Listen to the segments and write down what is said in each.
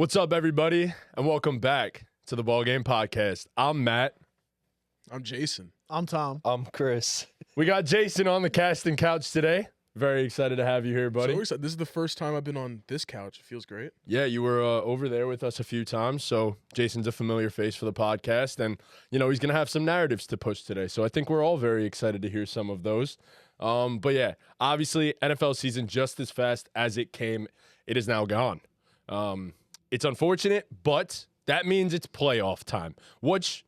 What's up, everybody, and welcome back to the BallGame podcast. I'm Matt. I'm Jason. I'm Tom. I'm Chris. We got Jason on the casting couch today. Very excited to have you here, buddy. So excited. This is the first time I've been on this couch. It feels great. Yeah, you were over there with us a few times, so Jason's a familiar face for the podcast, and, you know, he's going to have some narratives to push today, so I think we're all very excited to hear some of those. But, yeah, obviously, NFL season just as fast as it came, it is now gone. It's unfortunate, but that means it's playoff time, which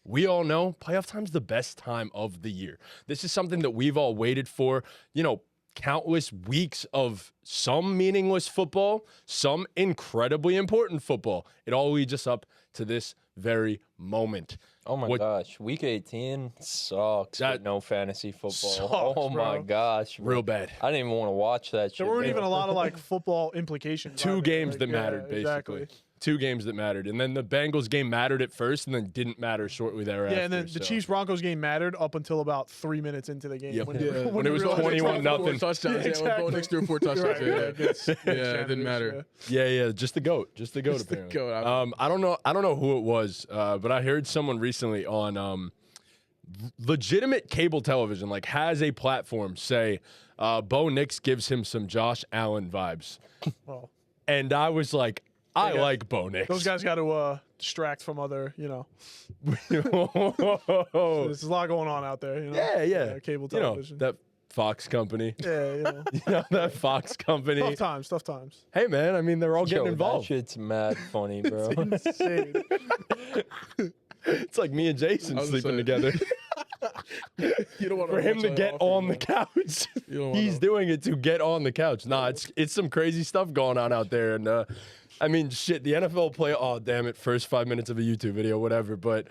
we all know playoff time's the best time of the year. This is something that we've all waited for, you know, countless weeks of some meaningless football, some incredibly important football. It all leads us up to this very moment. Oh my gosh, week 18 sucks with no fantasy football. Sucks, my gosh, bro. Real bad. I didn't even want to watch that shit. There weren't even a lot of like football implications. Two games like, that mattered, basically. Exactly. Two games that mattered. And then the Bengals game mattered at first and then didn't matter shortly thereafter. Yeah, and then the Chiefs-Broncos game mattered up until about 3 minutes into the game. Yep. When When it was 21-0. Touchdowns. Yeah, exactly. We're next 3 or 4 touchdowns. Right, Yeah, it didn't matter. Yeah, just the GOAT. Just the GOAT, Just the apparently. GOAT. I don't know who it was, but I heard someone recently on legitimate cable television, like, has a platform, say, Bo Nix gives him some Josh Allen vibes. Well, And I was like, I like Bo Nix. those guys got to distract from other, there's a lot going on out there. Yeah. Cable You know, television. that Fox company. Yeah, You know, that Fox company. Tough times. Hey, man, I mean, they're all getting That involved. shit's mad funny, bro. Insane. It's like me and Jason I was sleeping saying. together. You don't want For him to get on the couch, don't wanna- he's doing it to get on the couch. Nah, it's some crazy stuff going on out there. And, I mean, shit, the NFL play, oh, damn it, first 5 minutes of a YouTube video, whatever. But,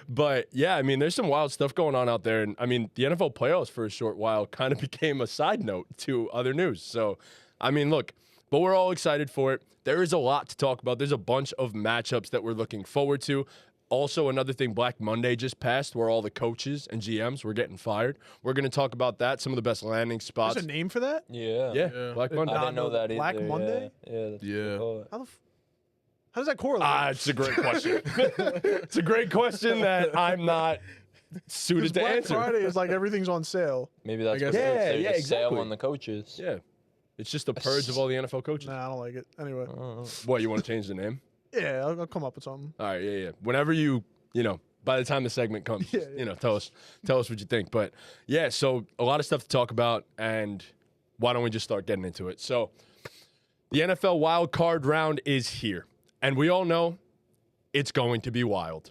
but yeah, I mean, there's some wild stuff going on out there. And, I mean, the NFL playoffs for a short while kind of became a side note to other news. So, I mean, look, but we're all excited for it. There is a lot to talk about. There's a bunch of matchups that we're looking forward to. Also, another thing, Black Monday just passed, where all the coaches and GMs were getting fired. We're going to talk about that, some of the best landing spots. There's a name for that? Yeah. Black Monday. I didn't know that either. Black Monday? Yeah. That's Yeah. what they call it. How does that correlate? It's a great question. It's a great question that I'm not suited to Black answer. Friday is like everything's on sale. Maybe that's guess- what they Yeah, say, yeah, the exactly. sale on the coaches. Yeah. It's just a purge of all the NFL coaches. Nah, I don't like it. Anyway, What, you want to change the name? yeah, I'll come up with something. All right, yeah. Whenever you know, by the time the segment comes, Yeah. you know, tell us what you think. But yeah, so a lot of stuff to talk about, and why don't we just start getting into it? So the NFL wild card round is here, and we all know it's going to be wild.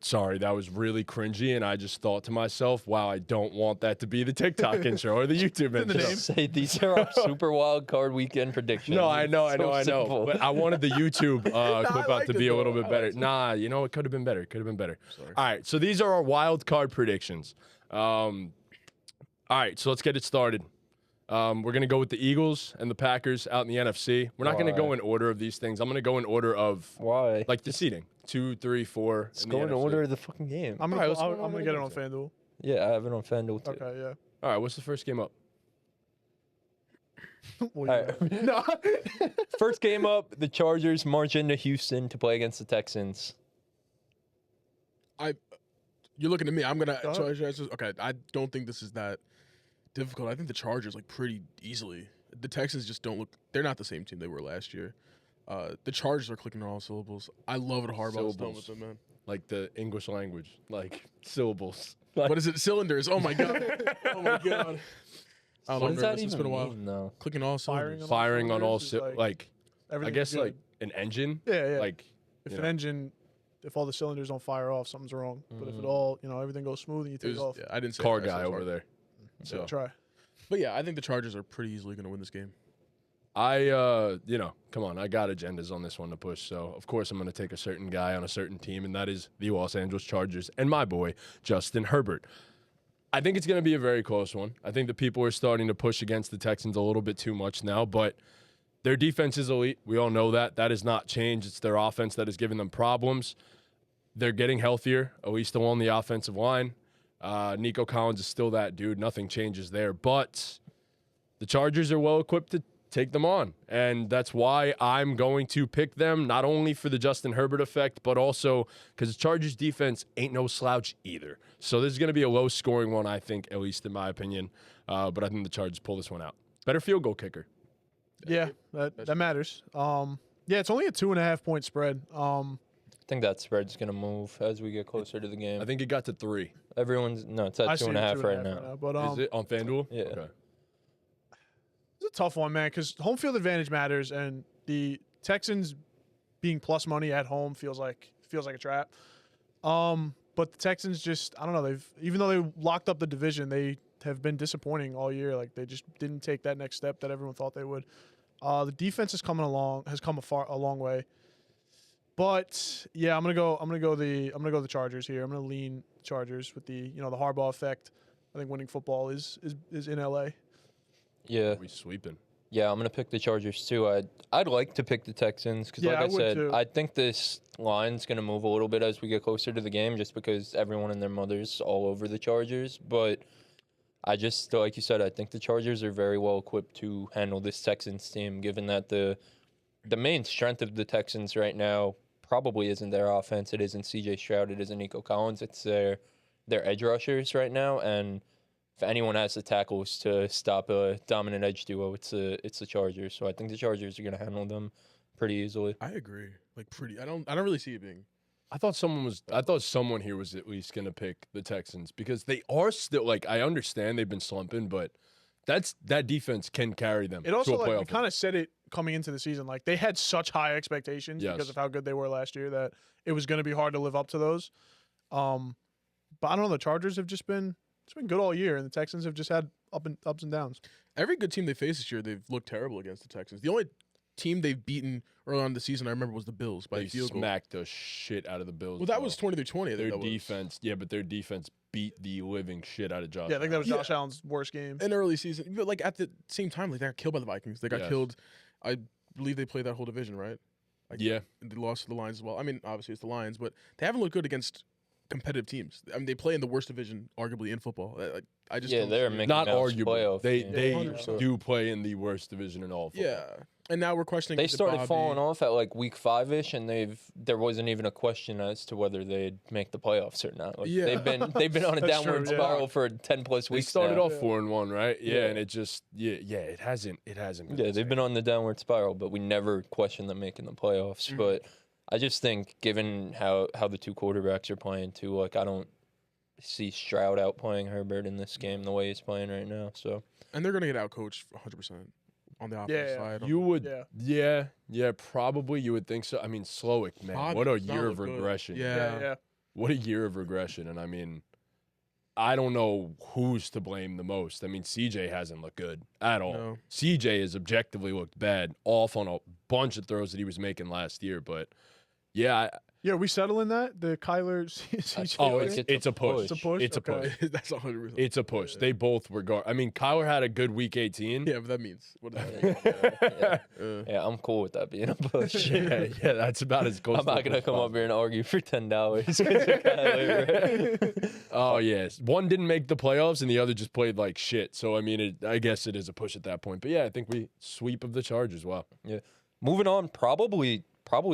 Sorry, that was really cringy, and I just thought to myself, wow, I don't want that to be the TikTok intro or the YouTube intro. Say these are our super wild card weekend predictions. No, I know. So simple. But I wanted the YouTube clip out liked to it, be a though. little bit better. Nah, you know, it could have been better. All right, so these are our wild card predictions. All right, so let's get it started. We're going to go with the Eagles and the Packers out in the NFC. We're not going to go Why? in order of these things. I'm going to go in order of, Why? like, the seating. 2, 3, 4. Let's in the go in NFC. order of the fucking game. I'm Alright, gonna, let's go I'm gonna get it on FanDuel. Yeah, I have it on FanDuel too. Okay, yeah. All right, what's the first game up? Well, All right. no. First game up, the Chargers march into Houston to play against the Texans. You're looking at me. I'm gonna. Go ahead. Okay, I don't think this is that difficult. I think the Chargers like pretty easily. The Texans just don't look. They're not the same team they were last year. The Chargers are clicking on all syllables. I love it. Harbaugh's done with them, man. Like the English language, like syllables. What is it? Cylinders. Oh my god. Oh my god. I What love does that nervous. even It's been a while. mean, though? Clicking all Firing cylinders. Firing on all, Cylinders is like I Everything's guess good. like an engine. Yeah. Like if you an know. engine, if all the cylinders don't fire off, something's wrong. But if it all, everything goes smooth and you It take was, off, yeah, I didn't say car it. I said guy over Chargers. there. so So try. But yeah, I think the Chargers are pretty easily going to win this game. Come on, I got agendas on this one to push. So of course I'm going to take a certain guy on a certain team, and that is the Los Angeles Chargers and my boy Justin Herbert. I think it's going to be a very close one. I think the people are starting to push against the Texans a little bit too much now, but their defense is elite. We all know that. That has not changed. It's their offense that has given them problems. They're getting healthier, at least along the offensive line. Nico Collins is still that dude. Nothing changes there. But the Chargers are well equipped take them on. And that's why I'm going to pick them, not only for the Justin Herbert effect, but also because the Chargers defense ain't no slouch either. So this is going to be a low-scoring one, I think, at least in my opinion. But I think the Chargers pull this one out. Better field goal kicker. Yeah, that matters. Yeah, it's only a 2.5-point spread. I think that spread's gonna move as we get closer to the game. I think it got to 3. It's at 2.5 right now. But Is it on FanDuel? Yeah. Okay. it's a tough one, man, because home field advantage matters, and the Texans being plus money at home feels like a trap. But the Texans just, I don't know, even though they locked up the division, they have been disappointing all year. Like, they just didn't take that next step that everyone thought they would. The defense has come a long way. But yeah, I'm gonna go the Chargers here. I'm gonna lean Chargers with the Harbaugh effect. I think winning football is in LA. Yeah. We sweeping. Yeah, I'm gonna pick the Chargers too. I'd like to pick the Texans because, Yeah, like I I would said, too. I think this line's gonna move a little bit as we get closer to the game, just because everyone and their mothers all over the Chargers. But I just, like you said, I think the Chargers are very well equipped to handle this Texans team, given that the main strength of the Texans right now probably isn't their offense. It isn't C.J. Stroud. It isn't Nico Collins. It's their edge rushers right now, and if anyone has the tackles to stop a dominant edge duo, it's the Chargers. So I think the Chargers are going to handle them pretty easily. I agree. Like pretty. I don't really see it being. I thought someone here was at least going to pick the Texans because they are still, like, I understand they've been slumping, but that defense can carry them It also, to a like, playoff. we kind of said it coming into the season. Like, they had such high expectations Yes. because of how good they were last year that it was going to be hard to live up to those. But I don't know. The Chargers have just been good all year, and the Texans have just had ups and downs. Every good team they faced this year, they've looked terrible against the Texans. The only team they've beaten early on in the season, I remember, was the Bills by They a field goal. smacked the shit out of the Bills. Well, that bro. was 20-20. Their defense. Yeah, but their defense beat the living shit out of Josh. Yeah, I think that was Yeah. Josh Allen's worst game. in early season. But like at the same time, like they got killed by the Vikings. They got Yes. killed. I believe they played that whole division, right? Like, Yeah. and they lost to the Lions as well. I mean, obviously it's the Lions, but they haven't looked good against competitive teams. I mean, they play in the worst division, arguably, in football. I just don't they're see it. Mickey Not Mouse arguably. playoff They team. they 100%. do play in the worst division in all football. Yeah, and now we're questioning. They is it started Bobby? falling off at like week 5-ish, and there wasn't even a question as to whether they'd make the playoffs or not. Like, Yeah. they've been on a That's downward true, yeah. spiral for 10+ They weeks. started now. off 4-1, right? Yeah, Yeah. and it just it hasn't been. Yeah, the they've same. been on the downward spiral, but we never questioned them making the playoffs. Mhm. But I just think, given how the two quarterbacks are playing too, like, I don't see Stroud outplaying Herbert in this game the way he's playing right now. So And they're gonna get outcoached 100% on the offensive Yeah. side. You would, Yeah. yeah, probably you would think so. I mean, Slowick, man, Bobby what a does not year of look good. regression. Yeah. Yeah. What a year of regression. And I mean, I don't know who's to blame the most. I mean, CJ hasn't looked good at all. No. CJ has objectively looked bad, off on a bunch of throws that he was making last year. But yeah, Yeah, are we settling that? The Kyler CJ oh, thing? it's a push. It's a push? It's a Okay. push. That's 100%. It's a push. They both were I mean, Kyler had a good week 18. Yeah, but that means what does that mean? yeah, I'm cool with that being a push. yeah, that's about as close. I'm not to gonna a come push up here and argue for $10 because of Kyler. Oh yes, one didn't make the playoffs and the other just played like shit. So I mean, I guess it is a push at that point. But yeah, I think we sweep of the Chargers. Wow. Moving on, probably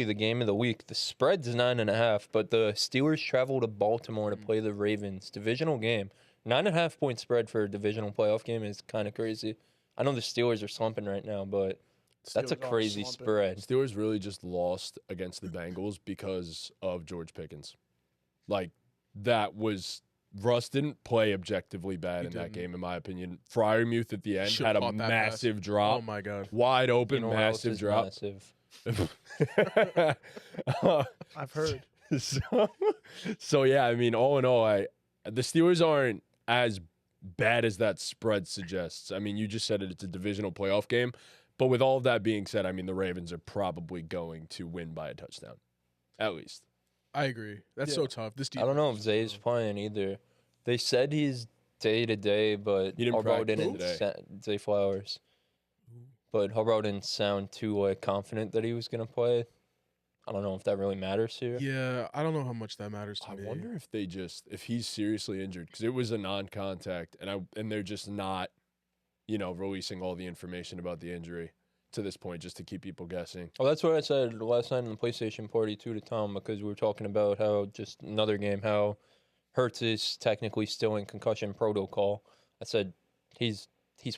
the game of the week. The spread's 9.5, but the Steelers travel to Baltimore to play the Ravens. Divisional game. 9.5 point spread for a divisional playoff game is kind of crazy. I know the Steelers are slumping right now, but that's a Steelers are crazy slumping. spread. Steelers really just lost against the Bengals because of George Pickens. Like Russ didn't play objectively bad He in that didn't. game, in my opinion. Fryermuth at the end Should've had a caught that massive Oh drop, my god. wide You open, know what else massive is drop. massive? I've heard. so yeah, I mean, all in all, the Steelers aren't as bad as that spread suggests. I mean, you just said it's a divisional playoff game, but with all of that being said, I mean, the Ravens are probably going to win by a touchdown, at least. I agree. That's so tough. This I don't know if defense Zay's playing either. They said he's day to day, but He didn't Harbaugh practice didn't today. Zay Flowers. But Harbaugh didn't sound too confident that he was gonna play. I don't know if that really matters here. Yeah, I don't know how much that matters to I me. wonder if he's seriously injured because it was a non-contact, and they're just not, releasing all the information about the injury. to this point, just to keep people guessing. Well, that's what I said last night in the PlayStation party too to Tom, because we were talking about how just another game, how Hurts is technically still in concussion protocol. I said he's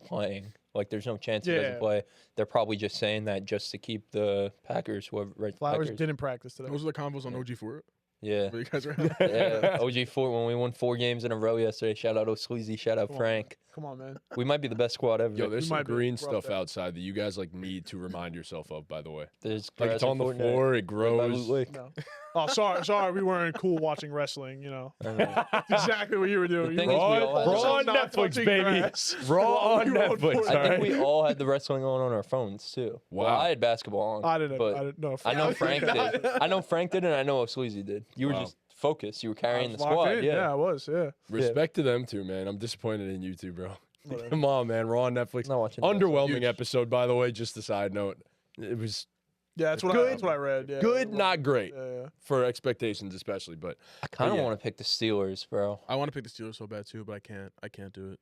playing. Like, there's no chance he doesn't play. They're probably just saying that just to keep the Packers, whoever, right? Flowers Packers. didn't practice today. Those are the combos on OG4. Yeah. Where you guys are at. Yeah. OG4, when we won 4 games in a row yesterday. Shout out O'Sleazy. Shout out Frank. Come on, man. We might be the best squad ever. Yo, there's We some might be. green We're up stuff there. outside that you guys like need to remind yourself of, by the way. There's Like, grass it's on in the Fortnite. floor, it By grows. Loot Lake. No. Oh, sorry. We weren't cool watching wrestling. You know, I know. exactly what you were doing. The thing You is, were we all had Raw on not Netflix, touching baby. grass. Raw on We wrote Netflix. Fortnite. I think Alright. we all had the wrestling on our phones too. Well, Wow. I had basketball on. I didn't But know. I know Frank did. I know Frank did, and I know O'Sleazy did. You were Wow. just focused. You were carrying the Locked squad. in. Yeah. I was. Yeah. Respect to them too, man. I'm disappointed in you two, bro. Whatever. Come on, man. Raw on Netflix. Not watching Underwhelming Huge. episode, by the way. Just a side note. It was Yeah, that's what I read. Yeah. good, not great Yeah. for expectations, especially. But I kind of yeah. want to pick the Steelers, bro. I want to pick the Steelers so bad too, but I can't. I can't do it.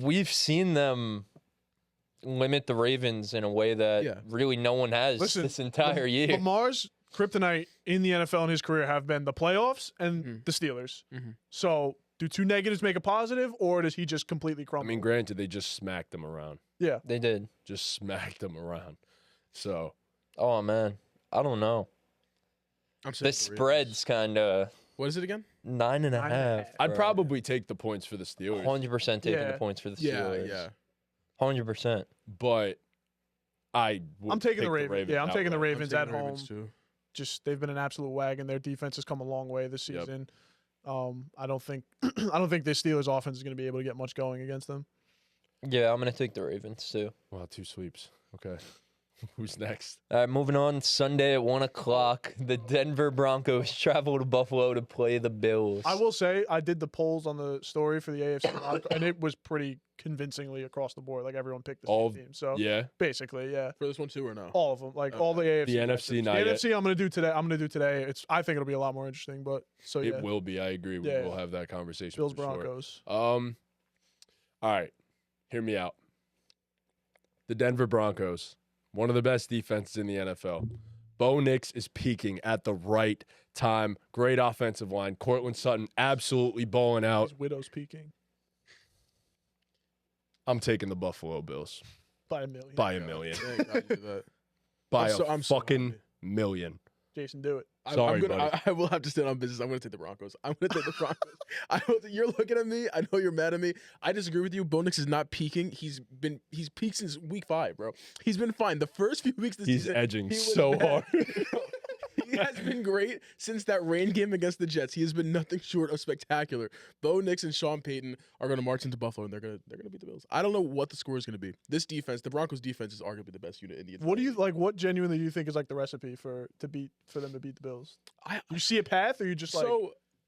We've seen them limit the Ravens in a way that Yeah. really no one has Listen, this entire year. Lamar's kryptonite in the NFL in his career have been the playoffs and Mhm. the Steelers. Mhm. So, do 2 negatives make a positive, or does he just completely I crumble? mean, granted, they just smacked them around. yeah. They did. Just smacked them around. So Oh man, I don't know. I'm The saying spread's kind of What is it again? 9.5. 9.5. I'd bro. probably take the points for the Steelers, 100% taking Yeah. the points for the Yeah, Steelers. yeah. 100%. but I would I'm taking pick the Ravens. Yeah, I'm taking the outright. Ravens I'm at taking home. Ravens, too. Just they've been an absolute wagon. Their defense has come a long way this Yep. season. I don't think I don't think this Steelers offense is going to be able to get much going against them. Yeah, I'm gonna take the Ravens too. Wow, 2 sweeps. Okay. Who's next? All right, moving on. Sunday at 1 o'clock, the Denver Broncos travel to Buffalo to play the Bills. I will say I did the polls on the story for the AFC, and it was pretty convincingly across the board. Like everyone picked the All same team. So Yeah. basically, yeah, For this one too or no? all of them. Like all the AFC. The NFC matchups. not The yet. NFC I'm going to do today. I think it'll be a lot more interesting. But so yeah, It will be. I agree. We Yeah. will have that conversation. Bills for sure. Broncos. All right. Hear me out. The Denver Broncos, one of the best defenses in the NFL. Bo Nix is peaking at the right time. Great offensive line. Cortland Sutton absolutely balling out. His widow's peaking I'm taking the Buffalo Bills by a million. by a million. Yeah, you gotta do that. By I'm so fucking happy. million. Jason, do it. Sorry, I'm gonna, buddy. I will have to stand on business. I'm going to take the Broncos. I'm going to take the Broncos. You're looking at me. I know you're mad at me. I disagree with you. Bo Nix is not peaking. He's peaked since week 5, bro. He's been fine. The first few weeks this He's season, edging he was so bad. hard. He has been great since that rain game against the Jets. He has been nothing short of spectacular. Bo Nix and Sean Payton are going to march into Buffalo, and they're going to beat the Bills. I don't know what the score is going to be. This defense, the Broncos defense, is arguably the best unit in the entire What do you league. like? What genuinely do you think is like the recipe for them to beat the Bills? You see a path, or you just like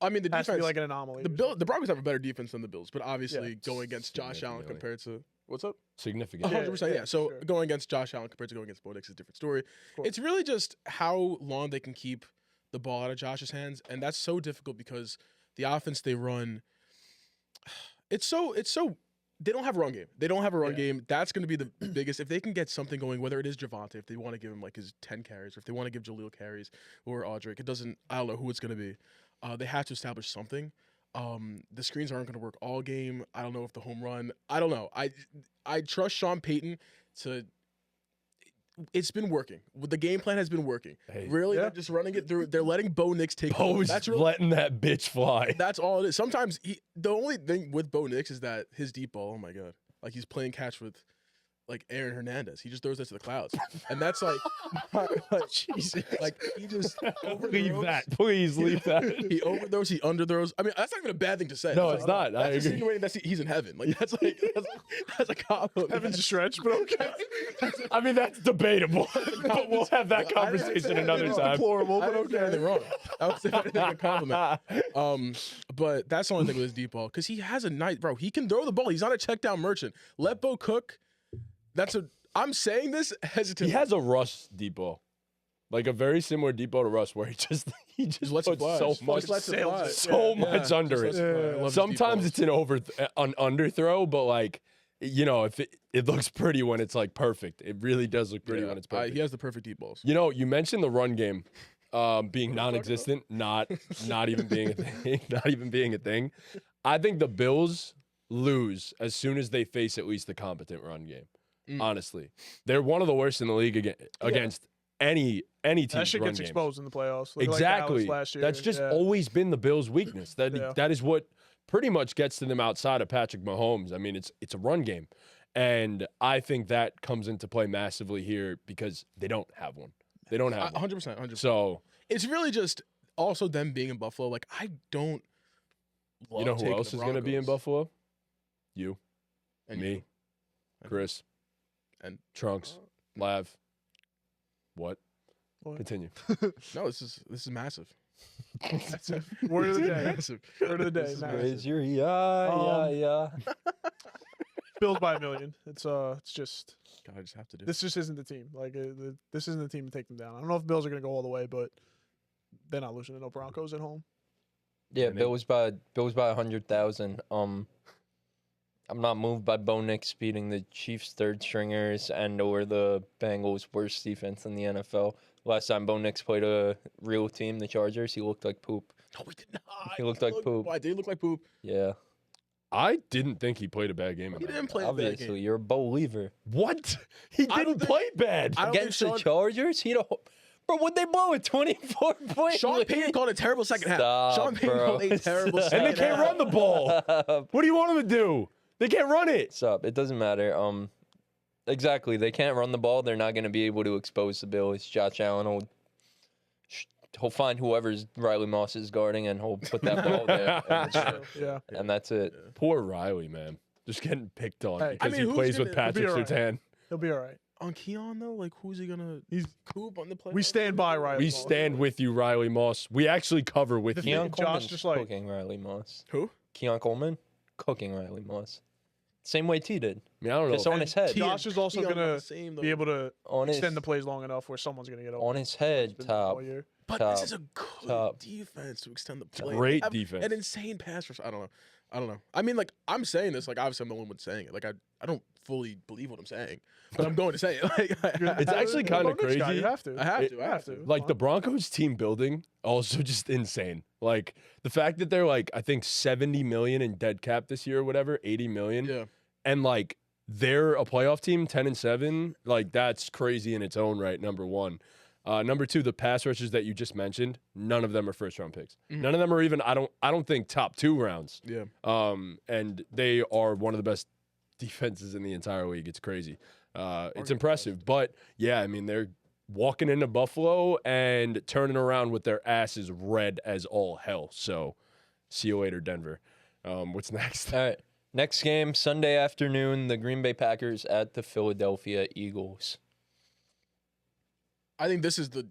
I mean, the has to defense. be like an anomaly? The Broncos have a better defense than the Bills, but obviously Yeah. going against Josh Allen Significantly. compared to what's up? Significant. Yeah. 100%. Yeah. So sure. going against Josh Allen compared to going against Bo Nix is a different story. course. It's really just how long they can keep the ball out of Josh's hands, and that's so difficult because the offense they run, it's so they don't have a run game. They don't have a run Yeah. game. That's going to be the biggest. If they can get something going, whether it is Javonte, if they want to give him like his 10 carries, or if they want to give Jaleel carries or Audric, it doesn't. I don't know who it's going to be. They have to establish something. The screens aren't going to work all game. I don't know if the home run. I don't know. I trust Sean Payton to. It's been working. The game plan has been working. Hey. Really, Yeah. they're just running it through. They're letting Bo Nix take. over. Bo's That's really, letting that bitch fly. that's all it is. Sometimes the only thing with Bo Nix is that his deep ball. Oh my god, like he's playing catch with like Aaron Hernandez. He just throws that to the clouds, and that's like, Jesus. Like he just Leave overthrows. that. Please leave that. He overthrows. He underthrows. I mean, that's not even a bad thing to say. No, That's it's like- not. I That's agree. insinuating that he's in heaven. Like that's a compliment. Heaven's a stretch, but okay. I mean, that's debatable. But we'll have that I didn't conversation say another anything time. Deplorable, I but didn't say okay. anything wrong. I was saying anything a compliment. But that's the only thing with his deep ball because he has a nice bro. He can throw the ball. He's not a check down merchant. Let Bo cook. I'm saying this hesitantly. He has a Russ deep ball. Like a very similar deep ball to Russ where he just lets it puts fly. so Just much lets it fly. so Yeah. much under Just it. lets fly. I love his deep Sometimes balls. it's an underthrow, but like if it looks pretty when it's like perfect. It really does look pretty when it's perfect. He has the perfect deep balls. You mentioned the run game being non-existent, not even being a thing, not even being a thing. I think the Bills lose as soon as they face at least the competent run game. Honestly, they're one of the worst in the league against any team. That shit gets games. exposed in the playoffs. Exactly. Like last year. That's just always been the Bills' weakness. That is what pretty much gets to them outside of Patrick Mahomes. I mean, it's a run game. And I think that comes into play massively here because they don't have one. They don't have one. 100%. So it's really just also them being in Buffalo. Like, I don't love you know who taking else the is going to be in Broncos. Buffalo? You, And me, you. Chris, And Trunks, Lav. What? What? Continue. No, this is massive. That's it. Word of the day. Massive. Word of the day. This is Massive. Raise your yeah. Bills by a million. It's just God, I just have to do. this just isn't the team. Like this isn't the team to take them down. I don't know if Bills are gonna go all the way, but they're not losing to no Broncos at home. Yeah, And they- Bills by 100,000. I'm not moved by Bo Nix beating the Chiefs' third stringers and or the Bengals' worst defense in the NFL. Last time Bo Nix played a real team, the Chargers, he looked like poop. No, we did not. He looked like poop. Why did he look like poop? Yeah, I didn't think he played a bad game. He in that didn't game. play a bad obviously, game. you're a believer. What? He I don't didn't think- play bad. I don't think Against the Sean- Chargers, he don't. Bro, would they blow a 24 point Sean lead? Payton called a terrible second half. Stop, Sean Payton bro. called a terrible Stop. second And they can't half. run the ball. Stop. What do you want them to do? They can't run it. Stop. It doesn't matter. Exactly. They can't run the ball. They're not going to be able to expose the Bills. Josh Allen will he'll find whoever's Riley Moss is guarding and he'll put that ball there. Yeah. And that's it. Poor Riley, man. Just getting picked on Hey, because I mean, he who's plays with gonna- Patrick He'll be all Surtain. He'll be all right. On Keon though, like who's he gonna? He's Coop on the play. we stand by Riley. We Moss. stand with you, Riley Moss. We actually cover with The you. thing- Keon Josh Coleman's just, like- cooking Riley Moss. Who? Keon Coleman cooking Riley Moss. Same way T did. I mean, I don't Just know. on his head. Josh is also Keon not gonna the same, though. be able to On his, extend the plays long enough where someone's gonna get open. on his head, It's been top. all year. But top, this is a good top. defense to extend the play. Great Have defense. An insane pass rush. I don't know. I mean, like I'm saying this, like obviously I'm the only one saying it. Like I don't fully believe what I'm saying, but I'm going to say it. Like, It's actually You're a kinda bonus guy, crazy. You have to. I have It- to. I have to. Like the Broncos team building, also just insane. Like the fact that they're like, I think 70 million in dead cap this year or whatever, 80 million. Yeah. And like they're a playoff team, 10-7. Like that's crazy in its own right. Number one. Number two, the pass rushers that you just mentioned, none of them are first round picks. Mhm. None of them are even, I don't think top 2 rounds. Yeah. And they are one of the best defenses in the entire league. It's crazy. It's impressive. But yeah, I mean, they're walking into Buffalo and turning around with their asses red as all hell. So see you later, Denver. What's next? All right. Next game, Sunday afternoon, the Green Bay Packers at the Philadelphia Eagles. I think this is the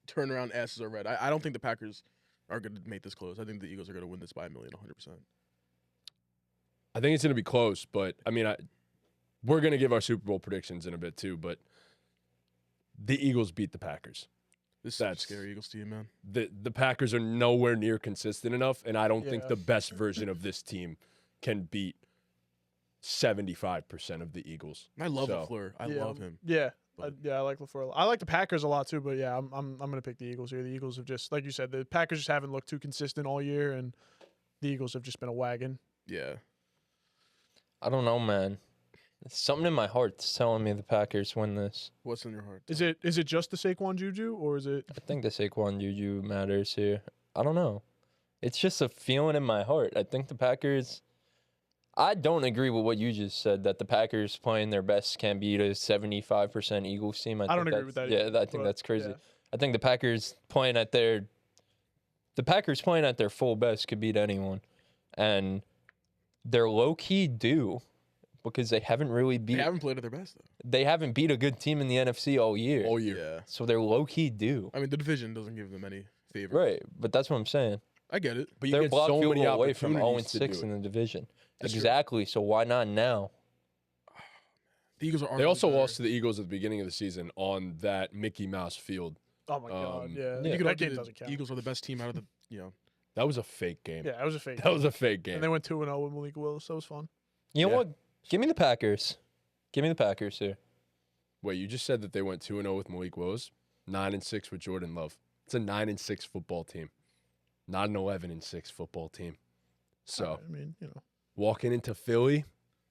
turnaround. Asses are red. I don't think the Packers are going to make this close. I think the Eagles are going to win this by a million, 100%. I think it's going to be close, but I mean, we're going to give our Super Bowl predictions in a bit too, but the Eagles beat the Packers. This is a That's- scary Eagles team, man. The Packers are nowhere near consistent enough, and I don't think Yeah. the best version of this team can beat 75% of the Eagles. I love So- LaFleur. I Yeah, love him. Yeah. But- I like LaFleur. I like the Packers a lot too, but yeah, I'm gonna pick the Eagles here. The Eagles have just, like you said, the Packers just haven't looked too consistent all year, and the Eagles have just been a wagon. Yeah. I don't know, man. Something in my heart's telling me the Packers win this. What's in your heart? Is it just the Saquon Juju, or is it? I think the Saquon Juju matters here. I don't know. It's just a feeling in my heart. I think the Packers. I don't agree with what you just said that the Packers playing their best can beat a 75% Eagles team. I don't think agree with that's- that Yeah, either, I think but, that's crazy. yeah. I think the Packers playing at their full best could beat anyone, and they're low key due because they haven't really They beat. haven't played at their best, though. They haven't beat a good team in the NFC all year. All year. Yeah. So they're low key due. I mean, the division doesn't give them any favor. Right, but that's what I'm saying. I get it. But you They're get blocked so field many goal away from opportunities to 0-6 do in it. the division. That's true. Exactly. So why not now? The Eagles are. They also better. lost to the Eagles at the beginning of the season on that Mickey Mouse field. Oh my god, yeah. You could That argue game the doesn't count. Eagles are the best team out of the. That was a fake game. Yeah, that was a fake. That was a fake game. And they went 2-0 with Malik Willis. That was fun. You know Yeah. what? Give me the Packers. Give me the Packers here. Wait, you just said that they went 2-0 with Malik Willis, 9-6 with Jordan Love. It's a 9-6 football team, not an 11-6 football team. So, I mean, you know, walking into Philly,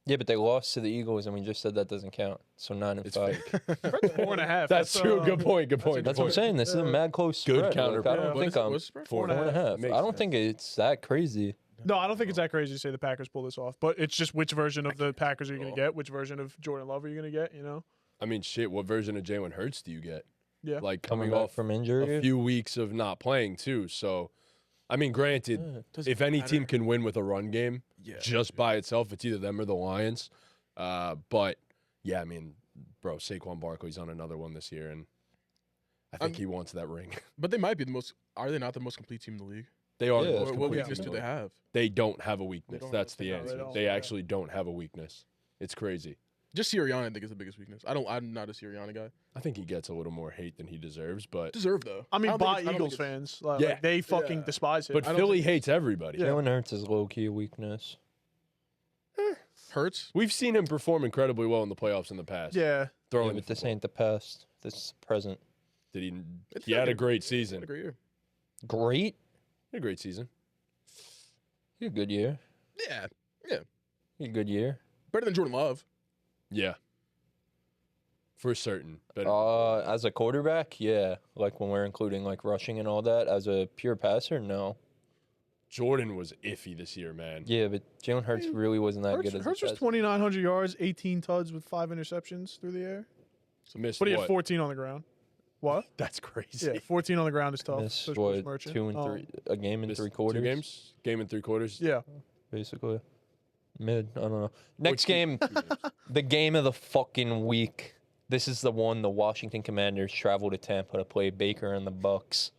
Yeah, but they lost to the Eagles, and we just said that doesn't count. So 9 and it's 5. fake. 4.5. That's true. Good point. Good point. That's what I'm saying. This is a mad close Good spread. counter. Like, I don't Yeah. think I'm What's the spread? 4.5. Makes I don't sense. think it's that crazy. No, I don't think it's that crazy to say the Packers pull this off. But it's just which version of the Packers are you going to get? Which version of Jordan Love are you going to get? You know? I mean, shit, what version of Jalen Hurts do you get? Yeah. Like Coming coming back off from a injury. few weeks of not playing, too. So, I mean, granted, Doesn't if any matter. team can win with a run game Yeah. just by itself, it's either them or the Lions. But, yeah, I mean, bro, Saquon Barkley's on another one this year, and I think he wants that ring. But they might be the most. Are they not the most complete team in the league? They are. Yeah. the most What complete weakness team do in the they league. have? They don't have a weakness. don't That's have- the no, they answer. don't, They yeah. actually don't have a weakness. It's crazy. Just Sirianni, I think, is the biggest weakness. I'm not a Sirianni guy. I think he gets a little more hate than he deserves, but Deserve though. I mean, don't think by it's- I don't Eagles think it's- fans. Like, Yeah. they fucking Yeah. despise him. but I don't Philly think- hates everybody. Yeah. Jalen Hurts is low key a weakness. Hurts. We've seen him perform incredibly well in the playoffs in the past. Yeah. Yeah, Throwing but the this football. ain't the past. This is the present. Did he? It's He had a not great Had season. a great year. Great. He had a great season. He had a good year. Yeah. He had a good year. Better than Jordan Love. Yeah. For certain. But As a quarterback, yeah. Like when we're including like rushing and all that. As a pure passer, no. Jordan was iffy this year, man. Yeah, but Jalen Hurts really wasn't that good as Hurts a was passer. 2,900 yards, 18 tuds with 5 interceptions through the air. Missed But he had what? 14 on the ground. What? That's crazy. Yeah, 14 on the ground is tough. Missed, Says Bruce what, Merchant. 2 and 3, a game and Missed 3 quarters. 2 games? Game and 3 quarters? Yeah. Basically. Mid, I don't know. Next two- game, 2 games. the game of the fucking week. This is the one the Washington Commanders travel to Tampa to play Baker and the Bucks.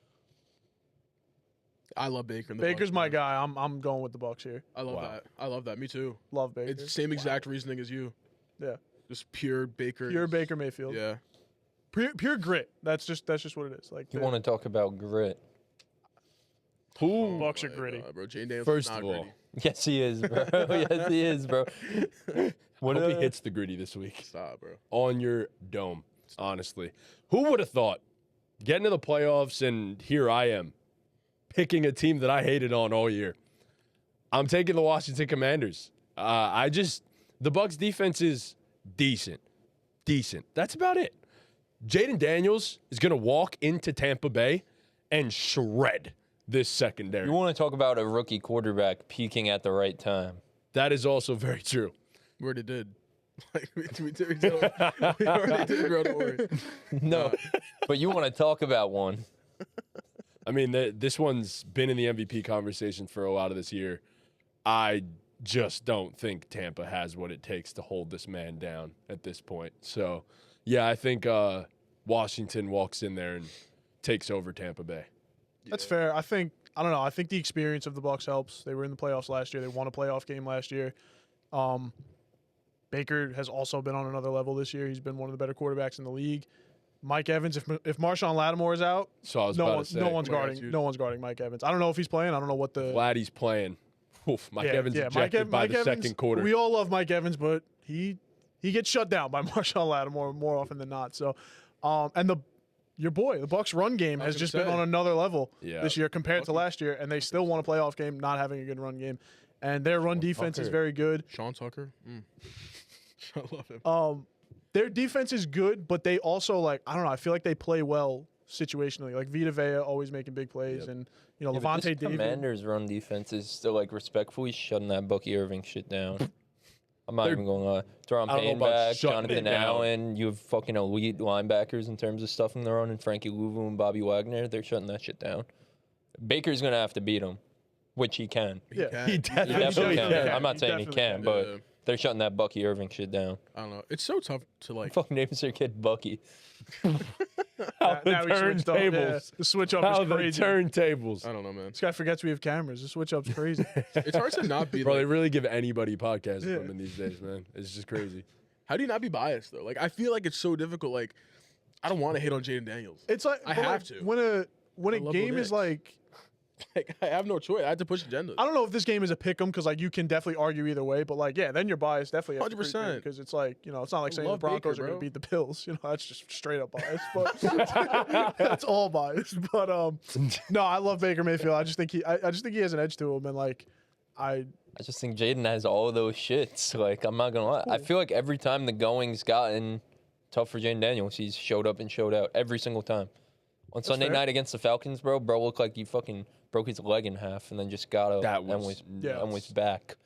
I love Baker. And the Baker's Bucs, my man. guy. I'm going with the Bucks here. I love Wow. that. I love that. Me too. Love Baker. It's the same exact reasoning as you. Yeah. Just pure Baker. Pure Baker Mayfield. Yeah. Pure grit. That's just what it is. Like You the- want to talk about grit? Who? Bucks are my gritty. God, bro. Jane Daniels. First is not of all, gritty. Yes, he is, bro. Yes, he is, bro. I What hope he hits the gritty this week. Stop, bro. On your dome, honestly. Who would have thought getting to the playoffs and here I am picking a team that I hated on all year? I'm taking the Washington Commanders. The Bucks defense is decent. That's about it. Jaden Daniels is going to walk into Tampa Bay and shred this secondary. You want to talk about a rookie quarterback peaking at the right time? That is also very true. We already did. Like, we already did, bro. Don't worry. No, but you want to talk about one? I mean, this one's been in the MVP conversation for a lot of this year. I just don't think Tampa has what it takes to hold this man down at this point. So, yeah, I think Washington walks in there and takes over Tampa Bay. That's fair. I don't know. I think the experience of the Bucks helps. They were in the playoffs last year. They won a playoff game last year. Baker has also been on another level this year. He's been one of the better quarterbacks in the league. Mike Evans, if Marshawn Lattimore is out, So I was no about one, to say, no one's Oh my God, guarding. dude. No one's guarding Mike Evans. I don't know if he's playing. I don't know what the Vladdy's playing. Oof, Mike Evans ejected by the second quarter. We all love Mike Evans, but he gets shut down by Marshawn Lattimore more often than not. So, and your boy, the Bucks run game I was has just gonna been say. on another level Yeah. this year compared to Bucky. last year, and they still won a playoff game not having a good run game. And their run defense is Tucker. very good. Sean Tucker. I love him. Their defense is good, but they also I don't know. I feel like they play well situationally. Like Vita Vea always making big plays, Yep. and Yeah, but Levante this David. Commanders' run defense is still respectfully shutting that Bucky Irving shit down. I'm not They're- even going to lie. Deron I don't know Payne about back, shutting Jonathan it down. Allen. You have fucking elite linebackers in terms of stuffing the run, and Frankie Louvu and Bobby Wagner. They're shutting that shit down. Baker's going to have to beat them, which he can. Yeah. can. He He definitely definitely can. can. can. I'm not He saying he definitely can, can. but Yeah. they're shutting that Bucky Irving shit down. I don't know. It's so tough to Fucking names their kid Bucky. How the Now he switched up. Yeah. turntables. The switch up How is the crazy. turntables. I don't know, man. This guy forgets we have cameras. The switch up's crazy. It's hard to not be. Bro, they Like, really give anybody podcast Yeah. equipment these days, man. It's just crazy. how do you not be biased though? Like, I feel like it's so difficult. Like, I don't want to hate on Jaden Daniels. It's like I but, have to. when I a love game Bo is Nix. like Like, I have no choice. I had to push agendas. I don't know if this game is a pick 'em because like you can definitely argue either way, but like then your bias definitely 100%. because it's like it's not like I saying the love Broncos Baker, are going bro. to beat the Bills. That's just straight up bias, but that's all bias. But no, I love Baker Mayfield. I just think he has an edge to him, and like I just think Jaden has all of those shits. Like, I'm not gonna lie. I feel like every time the going's gotten tough for Jaden Daniels, he's showed up and showed out every single time. On Sunday fair. night against the Falcons, bro looked like he fucking broke his leg in half and then just got up and was back.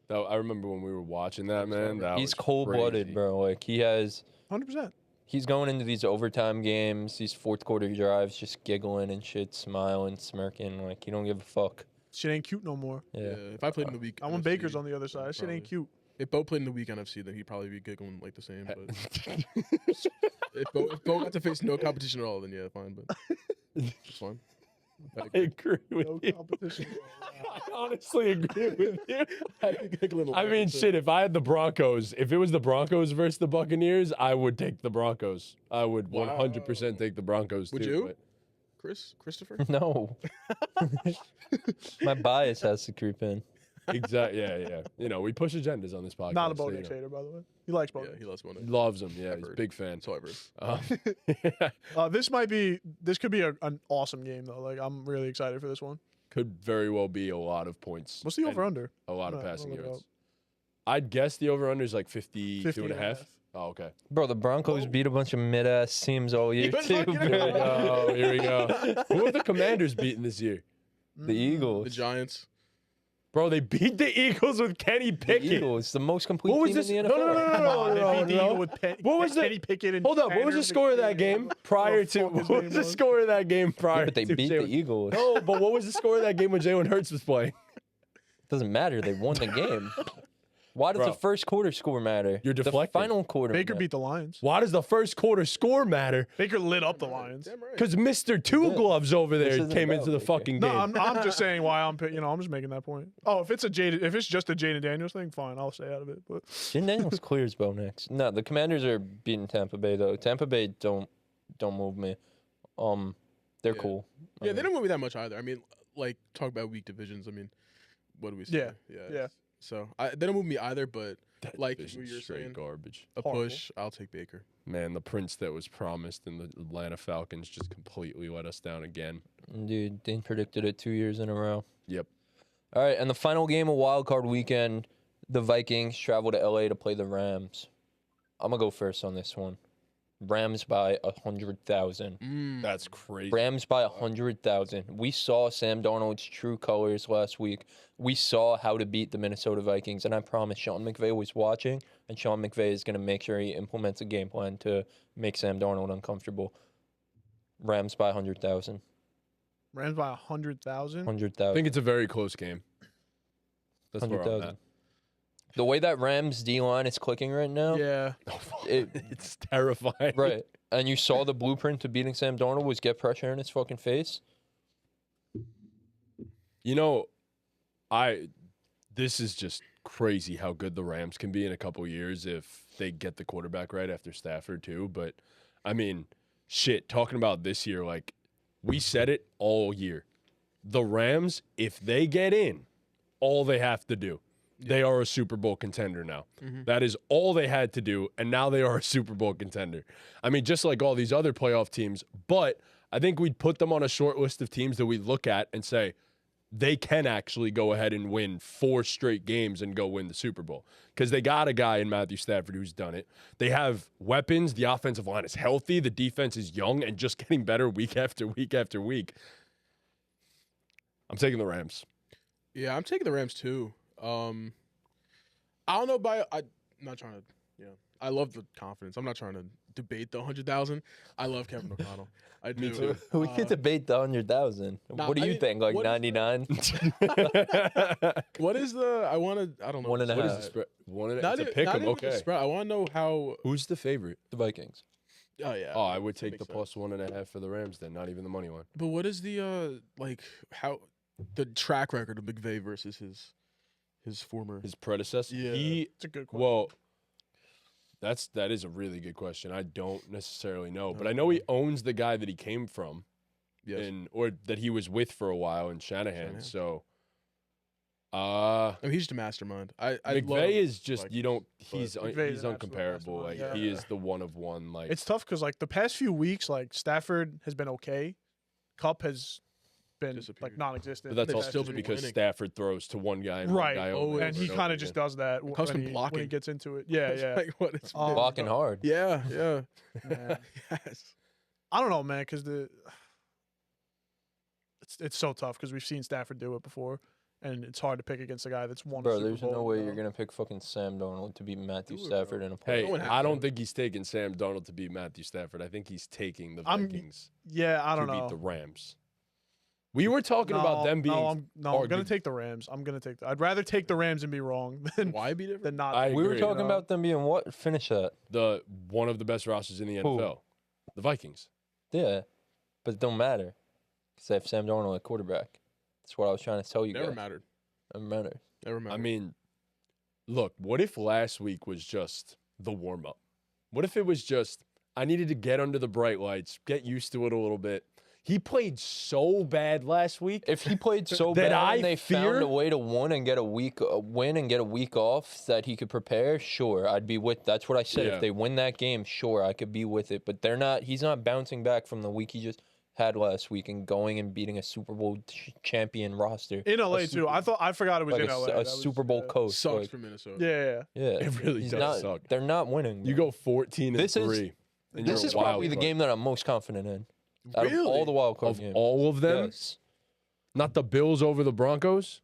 I remember when we were watching that, man. He's cold-blooded, crazy. bro. Like, he has 100%. He's going into these overtime games, these fourth quarter drives, just giggling and shit, smiling, smirking. Like, he don't give a fuck. Shit ain't cute no more. Yeah. If I played in the week, I want Baker's on the other side. Shit ain't cute. If Bo played in the week NFC, then he'd probably be giggling like the same. But if Bo got to face no competition at all, then yeah, fine. But it's fine. I agree with No you. competition. I honestly agree with you. I'd be giggling I like mean, that. shit, if I had the Broncos, if it was the Broncos versus the Buccaneers, I would take the Broncos. I would 100% take the Broncos, Would too. you? Christopher? No. My bias has to creep in. Exactly. Yeah. We push agendas on this podcast. Not a so, Bo Nix hater, by the way. He likes Bo Yeah, Nix. he loves one. He loves him. Yeah, he's a heard. big fan. So I've heard. This could be an awesome game though. Like I'm really excited for this one. Could very well be a lot of points. What's the and over under? A lot of I'll passing look it yards. up. I'd guess the over-under is like 52 and a 50 half. Oh, okay. Bro, the Broncos beat a bunch of mid-ass teams all year, was too, looking at bro. it. Oh, here we go. Who are the Commanders beating this year? The Eagles. The Giants. Bro, they beat the Eagles with Kenny The Pickett. Eagles, the most complete What was team this? in the No, NFL. no, no, no, Come on, no, they beat the no. Eagle with What was Kenny the? Pickett and Hold up. What was the Tanner score of that McKee. game prior to? What the fuck his What name was the was? score of that game prior? Yeah, but they to beat the Jalen- Eagles. No, but what was the score of that game when Jalen Hurts was playing? Doesn't matter. They won the game. Why does Bro. the first quarter score matter? You're The deflecting. final quarter. Baker matter. beat the Lions. Why does the first quarter score matter? Baker lit up the Lions. Damn right. Because Mr. Two Gloves over This there isn't came about into the Baker. fucking No, game. I'm just saying why I'm just making that point. Oh, if it's just a Jaden Daniels thing, fine, I'll stay out of it. But Jaden Daniels clears Bo Nix. No, the Commanders are beating Tampa Bay though. Tampa Bay don't move me. They're Yeah. cool. Yeah, they don't move me that much either. I mean, like talk about weak divisions. I mean, what do we say? Yeah. So they don't move me either, but That like division's what you're straight saying, garbage. a Horrible. push. I'll take Baker. Man, the prince that was promised in the Atlanta Falcons just completely let us down again. Dude, Dean predicted it 2 years in a row. Yep. All right, and the final game of Wild Card Weekend, the Vikings travel to LA to play the Rams. I'm gonna go first on this one. Rams by 100,000. That's crazy. Rams by 100,000. We saw Sam Darnold's true colors last week. We saw how to beat the Minnesota Vikings, and I promise Sean McVay was watching, and Sean McVay is going to make sure he implements a game plan to make Sam Darnold uncomfortable. Rams by 100,000. Rams by 100,000. 100,000. I think it's a very close game. That's where I'm 100,000. at. The way that Rams D-line is clicking right now, Yeah. It's terrifying. right, and you saw the blueprint to beating Sam Darnold was get pressure in his fucking face. You know, this is just crazy how good the Rams can be in a couple years if they get the quarterback right after Stafford too. But I mean, shit, talking about this year, like we said it all year. The Rams, if they get in, all they have to do. They are a Super Bowl contender now. That is all they had to do, and now they are a Super Bowl contender. I mean, just like all these other playoff teams, but I think we'd put them on a short list of teams that we look at and say they can actually go ahead and win 4 straight games and go win the Super Bowl because they got a guy in Matthew Stafford who's done it. They have weapons. The offensive line is healthy. The defense is young and just getting better week after week after week. I'm taking the Rams. Yeah, I'm taking the Rams too. I don't know. I'm not trying to. I love the confidence. I'm not trying to debate the 100,000. I love Kevin O'Connell. I do. Me too. We could debate the 100,000. Nah, What do I you mean, think? Like what is 99? What is the? I want to. I don't know. One and a What is half. the spread? One and Not it's a e- pick not 'em. even the Okay. spread. I want to know how. Who's the favorite? The Vikings. Oh yeah. Oh, I would that take makes the sense. plus 1.5 for the Rams then, not even the money line. But what is the like how the track record of McVay versus his former? His predecessor? Yeah. It's a good question. Well, that is a really good question. I don't necessarily know, but I know he owns the guy that he came from. Yes. or that he was with for a while in Shanahan. So, I mean, he's just a mastermind. I McVay love, is just like, he's McVay is an absolute uncomparable. Like mastermind, he yeah. is the one of one. Like It's tough because like the past few weeks, like Stafford has been okay. Cup has been Disappeared. like non-existent. but that's They've also still just been because winning. Stafford throws to one guy and Right. one guy Oh, over. and he kind of just does that Comes from when he blocking. gets into it. Yeah, It's yeah. like, what? It's Blocking hard. yeah. Man. Yes. I don't know, man, because it's so tough because we've seen Stafford do it before, and it's hard to pick against a guy that's won. a Bro, Super there's Bowl, no way you you're know? gonna pick fucking Sam Darnold to beat Matthew Do it, Stafford bro. in a Hey, No one has I to. don't think he's taking Sam Darnold to beat Matthew Stafford. I think he's taking the I'm- Vikings Yeah, I don't to know. beat the Rams. We were talking about them being. I'm or gonna the- take the Rams. I'd rather take the Rams and be wrong than Why be different? than not. I take We it, were agree. you talking know? about them being what? Finish that. one of the best rosters in the Who? NFL, the Vikings. Yeah, but it don't matter because they have Sam Darnold at quarterback. That's what I was trying to tell you Never guys. mattered. It matters. Never mattered. I mean, look, what if last week was just the warm up? What if it was just I needed to get under the bright lights, get used to it a little bit? He played so bad last week. If he played so That bad I and they fear- found a way to win and get a week off that he could prepare, sure, I'd be with. That's what I said. Yeah. If they win that game, sure, I could be with it. But they're not. He's not bouncing back from the week he just had last week and going and beating a Super Bowl champion roster. in LA a too. I forgot it was Like in LA. a That was- Super Bowl coach. Sucks Like, for Minnesota. Yeah, yeah. yeah, It really he's does not, suck. They're not winning. You bro. go 14 and This is- 3. and This you're a is probably wild the card. game that I'm most confident in. Out of all the wild card Of games. all of them, Yes. not the Bills over the Broncos.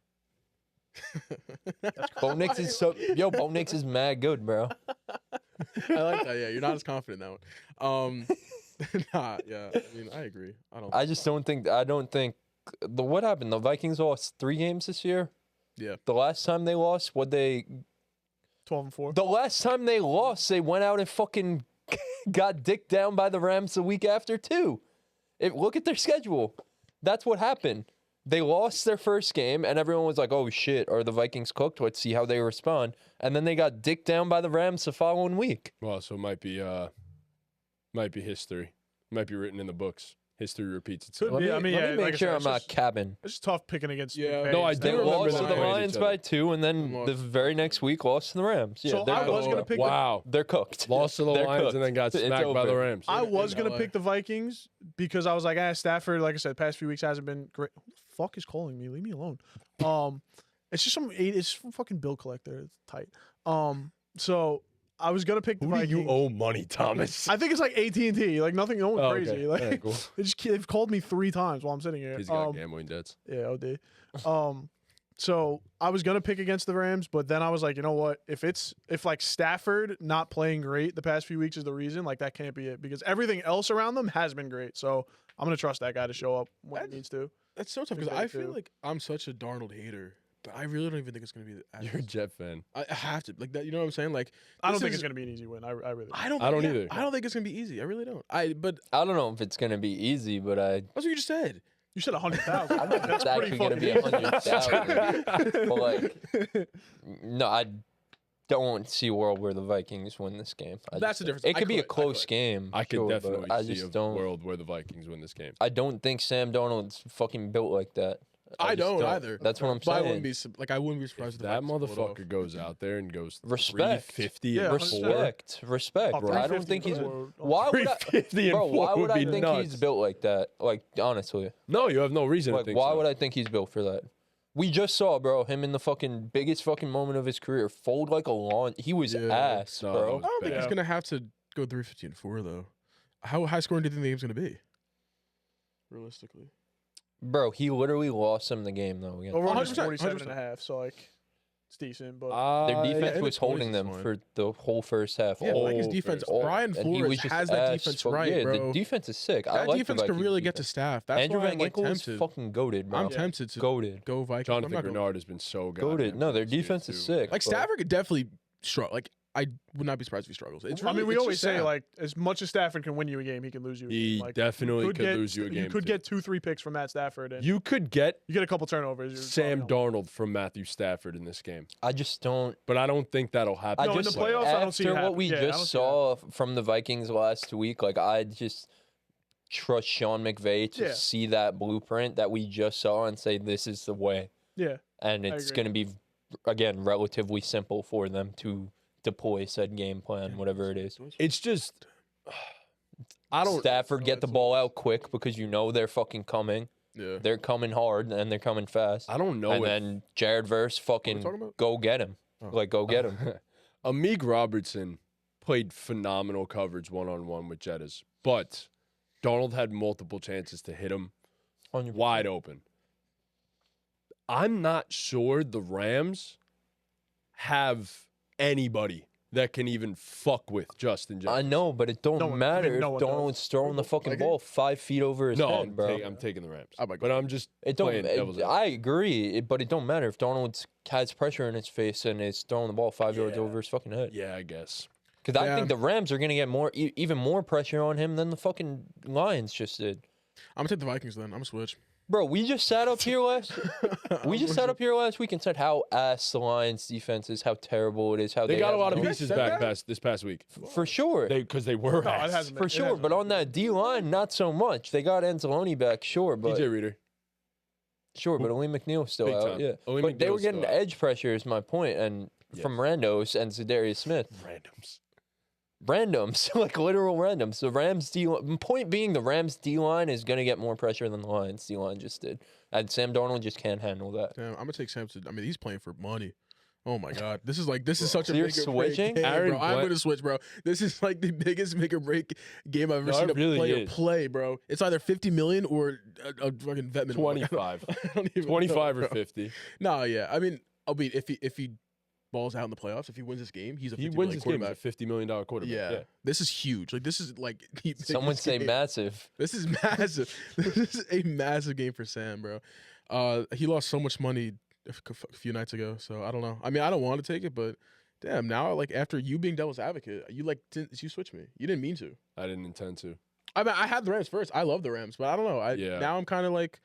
Bo Nix is Bo Nix is mad good, bro. I like that. Yeah, you're not as confident in that one. Nah, yeah. I mean, I agree. I just don't think. What happened? The Vikings lost 3 games this year. Yeah. The last time they lost, 12-4. the last time they lost, they went out and fucking got dicked down by the Rams the week after too. Look at their schedule. That's what happened. They lost their first game, and everyone was like, "Oh shit, are the Vikings cooked? Let's see how they respond." And then they got dicked down by the Rams the following week. Well, so it might be history. Might be written in the books. History repeats itself. Could be. I mean, yeah, let me like I make sure said, I'm it's not just- cabbing. It's just tough picking against. Yeah. McVay No, I and do They Stafford. remember lost them to the playing each Lions other. by 2, and then Lost. the very next week lost to the Rams. Yeah, So they're I was cooked. gonna pick. Wow. They're cooked. Lost to the They're Lions cooked. and then got It's smacked by the over. Rams. I was in gonna LA. pick the Vikings because I was like, Stafford. Like I said, past few weeks hasn't been great. Who the fuck is calling me? Leave me alone. It's just it's some fucking bill collector. It's tight. So I was gonna pick the Who do Vikings. you owe money, Thomas? I think it's like AT&T. Like nothing, no one Oh, crazy. okay. Like Yeah, cool. they've called me 3 times while I'm sitting here. He's got gambling debts. Yeah, OD. So I was gonna pick against the Rams, but then I was like, you know what? If like Stafford not playing great the past few weeks is the reason, like that can't be it because everything else around them has been great. So I'm gonna trust that guy to show up when he needs to. That's so tough Think because they I feel do. like I'm such a Darnold hater, but I really don't even think it's gonna be. You're a Jet fan. I have to like that. You know what I'm saying? Like I don't this think is- it's gonna be an easy win. I really. I don't. I don't yeah, either. I don't think it's gonna be easy. I really don't. But I don't know if it's gonna be easy, but that's what you just said. You said 100,000. I think it's That's pretty actually gonna be fucking 100,000. But like, no, I don't see a world where the Vikings win this game. That's the difference. It I could be a could. close game. I could sure, but definitely I see just a don't. world where the Vikings win this game. I don't think Sam Darnold's fucking built like that. I just don't either. That's what I'm But I saying. wouldn't be I wouldn't be surprised If if the that Vikings pull it off. motherfucker goes out there and goes Respect. 350 Yeah, and 100%. Respect, Oh, bro. I don't 350 think he's. or- Why would I? 350 and Bro, why 4 would would I be think nuts. he's built like that? Like honestly, No, you have no reason to like think why so. would I think he's built for that? We just saw, bro, him in the fucking biggest fucking moment of his career fold like a lawn. He was Yeah. ass, No, bro. that I don't think bad. he's gonna have to go 350 and 4 though. How high scoring do you think the game's gonna be? Realistically, Bro, he literally lost him the game though. Again. Over 100%, 47 and a half, so like it's decent, but Their yeah, defense in was the 20s holding is them fine. for the whole first half. yeah, Oh, like his fair defense. enough. Brian And he was Flores just has that ass defense fuck- right, yeah, bro. the defense is sick. I That like defense the can Vikings really get to defense. staff. That's Andrew why Van I'm like Ginkel is tempted. fucking goaded, bro. I'm tempted to Goaded. go Vikings. but Jonathan I'm not gonna- Grenard has been so good. Goated. No, their defense is sick. Like but- Stafford could definitely struggle. Like I would not be surprised if he struggles. It's I mean, really- we it's always just say sad. like as much as Stafford can win you a game, he can lose you. A He game. Like, definitely you could lose you a game, You could too. get 2-3 picks from Matt Stafford, and You could get you get a couple turnovers. you're Sam probably Darnold from Matthew Stafford in this game, I just don't. but I don't think that'll happen. No, in the playoffs, I don't see it After what happen. we Yeah, I don't just see it saw from the Vikings last week, like I just trust Sean McVay to see that blueprint that we just saw and say this is the way. Yeah. And it's going to be, again, relatively simple for them to deploy said game plan, whatever it is. It's just, I don't. Stafford, get the ball out quick because you know they're fucking coming. Yeah. They're coming hard and they're coming fast. I don't know. And then Jared Verse, fucking go get him. Like, go get him. Amik Robertson played phenomenal coverage one-on-one with Jettas, but Darnold had multiple chances to hit him wide open. I'm not sure the Rams have anybody that can even fuck with Justin Jefferson. I know, but it don't matter if Darnold's throwing the fucking ball 5 feet over his head, bro. I'm taking the Rams. Oh my God. But I'm just playing devil's advocate. I agree, but it don't matter if Darnold has pressure in his face and is throwing the ball 5 yards over his fucking head. Yeah, I guess. Because I think the Rams are going to get even more pressure on him than the fucking Lions just did. I'm going to take the Vikings then. I'm going to switch. Bro, we just sat up here last week and said how ass the Lions defense is, how terrible it is, how they got a lot of You guys pieces said back that? this past week. For sure. Because they were ass. For sure, but on that D-line, not so much. They got Anzalone back, sure, but... DJ Reader. Sure, but only McNeil's still Big out. time. Yeah, Only but they were McNeil's getting still out. edge pressure is my point, and from Randos and Zadarius Smith. Randoms, like literal randoms. The Rams point being, the Rams D-line is going to get more pressure than the Lions D-line just did. And Sam Darnold just can't handle that. Damn, I'm going to take Samson. I mean, he's playing for money. Oh my God, this is such a You're make or break switching? game, Aaron bro. I'm Glenn- going to switch, bro. This is like the biggest make or break game I've ever seen it really a player is. play, bro. It's either 50 million or a fucking vet minimum. 25. I don't even 25 know, or bro. 50. No, yeah. I mean, if he balls out in the playoffs, if he wins this game, he's a 50 He wins million this game as quarterback. a $50 million quarterback. Yeah. This is huge. Like, this is like the Someone biggest say game. massive. This is massive. This is a massive game for Sam, bro. He lost so much money a few nights ago, so I don't know. I mean, I don't want to take it, but damn, now like after you being devil's advocate, you switched me. You didn't mean to. I didn't intend to. I mean, I had the Rams first. I love the Rams, but I don't know. Now I'm kind of like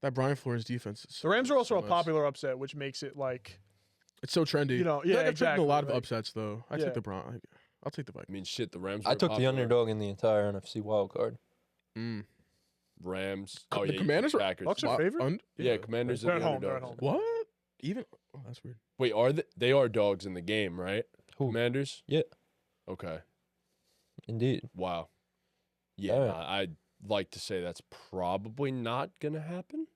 that Brian Flores defense. The Rams are also a popular upset, which makes it like It's so trendy. You know, I feel yeah, like I've taken exactly, a lot of like- upsets though. I Yeah. take the Bron. I'll take the I Vikings. mean, shit, the Rams I were took the popular. underdog in the entire NFC wildcard. Mm. Rams. The Oh, yeah, Commanders were- Packers. Bucks are favorite. Yeah, Commanders They're are at the home. They're at underdogs. home. What? Even? Oh, that's weird. Wait, they are dogs in the game, right? Who? Commanders? Yeah. Okay. Indeed. Wow. Yeah, All right. I'd like to say that's probably not going to happen.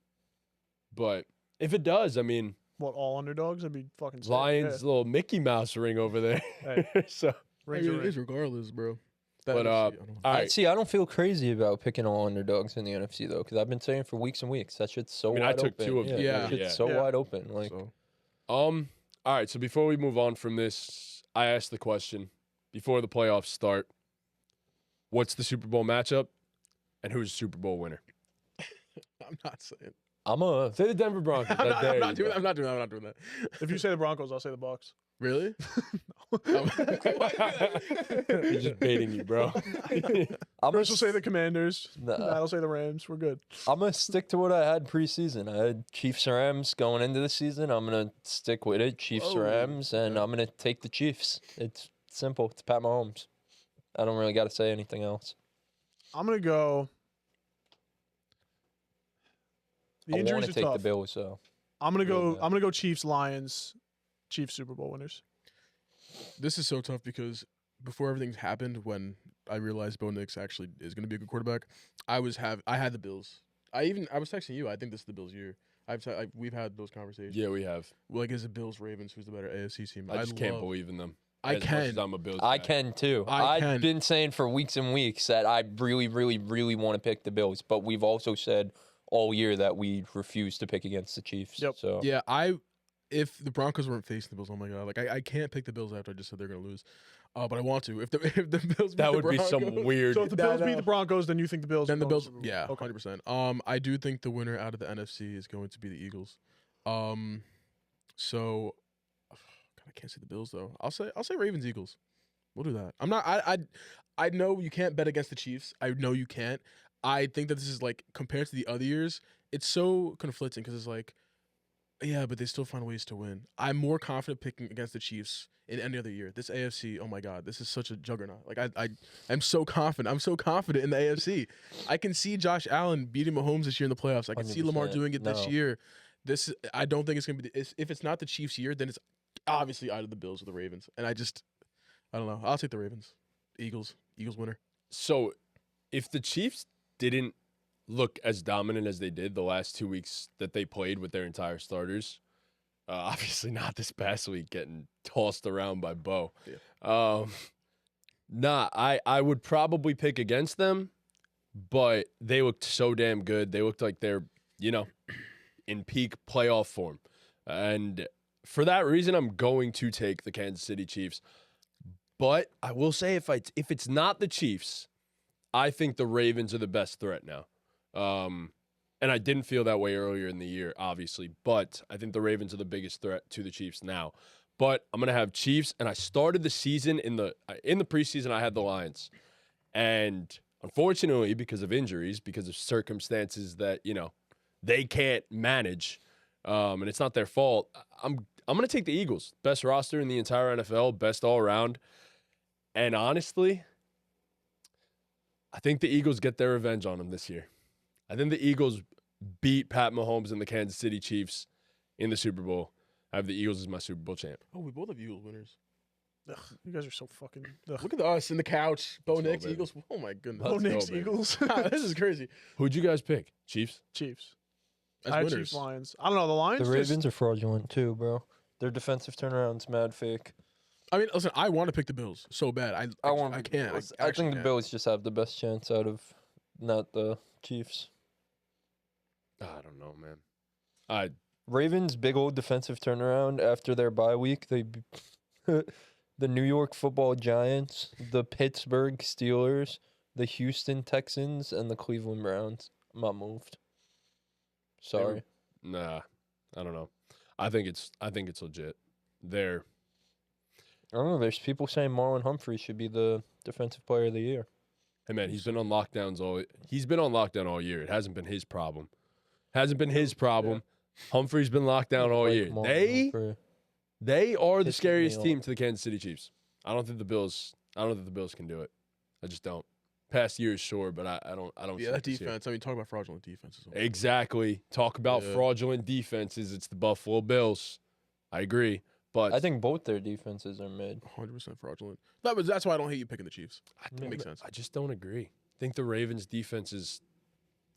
But if it does, I mean, What, all underdogs? I'd be fucking sick. Lions little Mickey Mouse ring over there. Hey. So, Yeah. I Rings mean, are it is regardless, bro. That but NFC, I don't know. all right. See, I don't feel crazy about picking all underdogs in the NFC though, because I've been saying for weeks and weeks that shit's so I mean, wide I took open. 2 of them. Yeah. that shit's Yeah. so Yeah. wide open. Like, So, All right, so before we move on from this, I asked the question before the playoffs start, what's the Super Bowl matchup and who's the Super Bowl winner? I'm not saying. Say the Denver Broncos. I'm That not dare doing you, that. I'm not doing that. If you say the Broncos, I'll say the Bucks. Really? bro. He's just baiting you, bro. I'm Chris will say the Commanders. Nah. I'll say the Rams. We're good. I'm gonna stick to what I had preseason. I had Chiefs Rams going into the season. I'm gonna stick with it, Chiefs Whoa. Rams, and I'm gonna take the Chiefs. It's simple. It's Pat Mahomes. I don't really got to say anything else. I'm gonna go. The I want injuries to are take tough. the Bills, so I'm gonna go. Really bad. I'm gonna go Chiefs Lions. Chiefs Super Bowl winners. This is so tough because before everything happened, when I realized Bo Nix actually is going to be a good quarterback, I had the Bills. I was texting you. I think this is the Bills' year. We've had those conversations. Yeah, we have. Like, is it Bills Ravens? Who's the better AFC team? I just can't believe in them. I as much can. as I'm a Bills I guy. can too. I I've can. been saying for weeks and weeks that I really, really, really want to pick the Bills, but we've also said all year that we refuse to pick against the Chiefs. Yep. So Yeah, if the Broncos weren't facing the Bills, oh my god, like I can't pick the Bills after I just said they're gonna lose, but I want to. If the Bills, beat That the would be some Broncos- weird. So if the No, Bills beat no. the Broncos, then you think the Bills? Then the go Bills, Super Bowl. yeah, Okay. 100%. I do think the winner out of the NFC is going to be the Eagles. So God, I can't say the Bills though. I'll say Ravens Eagles. We'll do that. I'm not. I know you can't bet against the Chiefs. I know you can't. I think that this is like compared to the other years, it's so conflicting because it's like Yeah, but they still find ways to win. I'm more confident picking against the Chiefs in any other year. This AFC, oh my God, this is such a juggernaut. Like I'm so confident. I'm so confident in the AFC. I can see Josh Allen beating Mahomes this year in the playoffs. I can see Lamar 100%. doing it this No. year. I don't think it's gonna be. If it's not the Chiefs' year, then it's obviously either the Bills or the Ravens. And I don't know. I'll take the Ravens. Eagles winner. So, if the Chiefs didn't look as dominant as they did the last 2 weeks that they played with their entire starters, obviously not this past week getting tossed around by Bo. Yeah. I would probably pick against them, but they looked so damn good. They looked like they're, in peak playoff form. And for that reason, I'm going to take the Kansas City Chiefs. But I will say if it's not the Chiefs, I think the Ravens are the best threat now. And I didn't feel that way earlier in the year, obviously, but I think the Ravens are the biggest threat to the Chiefs now. But I'm gonna have Chiefs, and I started the season in the preseason. I had the Lions, and unfortunately, because of injuries, because of circumstances that they can't manage, and it's not their fault. I'm gonna take the Eagles, best roster in the entire NFL, best all around, and honestly, I think the Eagles get their revenge on them this year. I think the Eagles beat Pat Mahomes and the Kansas City Chiefs in the Super Bowl. I have the Eagles as my Super Bowl champ. Oh, we both have Eagles winners. Ugh, you guys are so fucking. Ugh. Look at us in the couch. Bo Let's go, Nix, baby. Eagles. Oh my goodness. Oh, Let's go, Knicks, baby. Eagles, This is crazy. Who'd you guys pick? Chiefs? Chiefs. As I had winners. Chiefs, Lions. I don't know. The Lions. The just- Ravens are fraudulent too, bro. Their defensive turnaround's mad fake. I mean, listen, I want to pick the Bills so bad. I can't. I actually think the can't. Bills just have the best chance out of not the Chiefs. I don't know, man. Ravens big old defensive turnaround after their bye week. They the New York Football Giants, the Pittsburgh Steelers, the Houston Texans, and the Cleveland Browns. I'm not moved. Sorry. Nah, I don't know. I think it's legit. They're I don't know. There's people saying Marlon Humphrey should be the defensive player of the year. Hey man, he's been on lockdown all year. It hasn't been his problem. Hasn't been his problem. Humphrey's been locked down all Like year. Marlon Humphrey. They are the Pisses me scariest off. team to the Kansas City Chiefs. I don't think the Bills can do it. I just don't. Past years, sure, but I don't see Yeah, it that this year. defense. I mean, talk about fraudulent defenses. Exactly. Talk about Yeah. fraudulent defenses. It's the Buffalo Bills. I agree. But I think both their defenses are mid. 100% fraudulent. That's why I don't hate you picking the Chiefs. think makes sense. I just don't agree. I think the Ravens defense is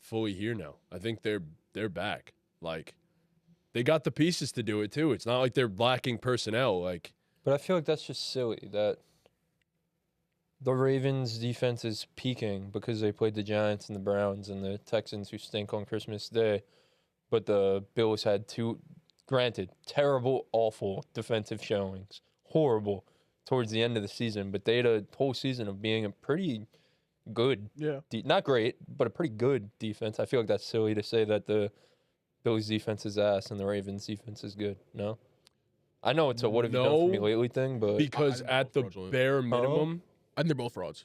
fully here now. I think they're back. Like they got the pieces to do it too. It's not like they're lacking personnel. Like But I feel like that's just silly that the Ravens defense is peaking because they played the Giants and the Browns and the Texans who stink on Christmas Day. But the Bills had two, granted, terrible, awful defensive showings. Horrible towards the end of the season. But they had a whole season of being a pretty good, Yeah. not great, but a pretty good defense. I feel like that's silly to say that the Bills defense is ass and the Ravens defense is good. No? I know it's a what have you done for me No, lately thing, but because I at the fraudulent. bare minimum, I think they're both frauds.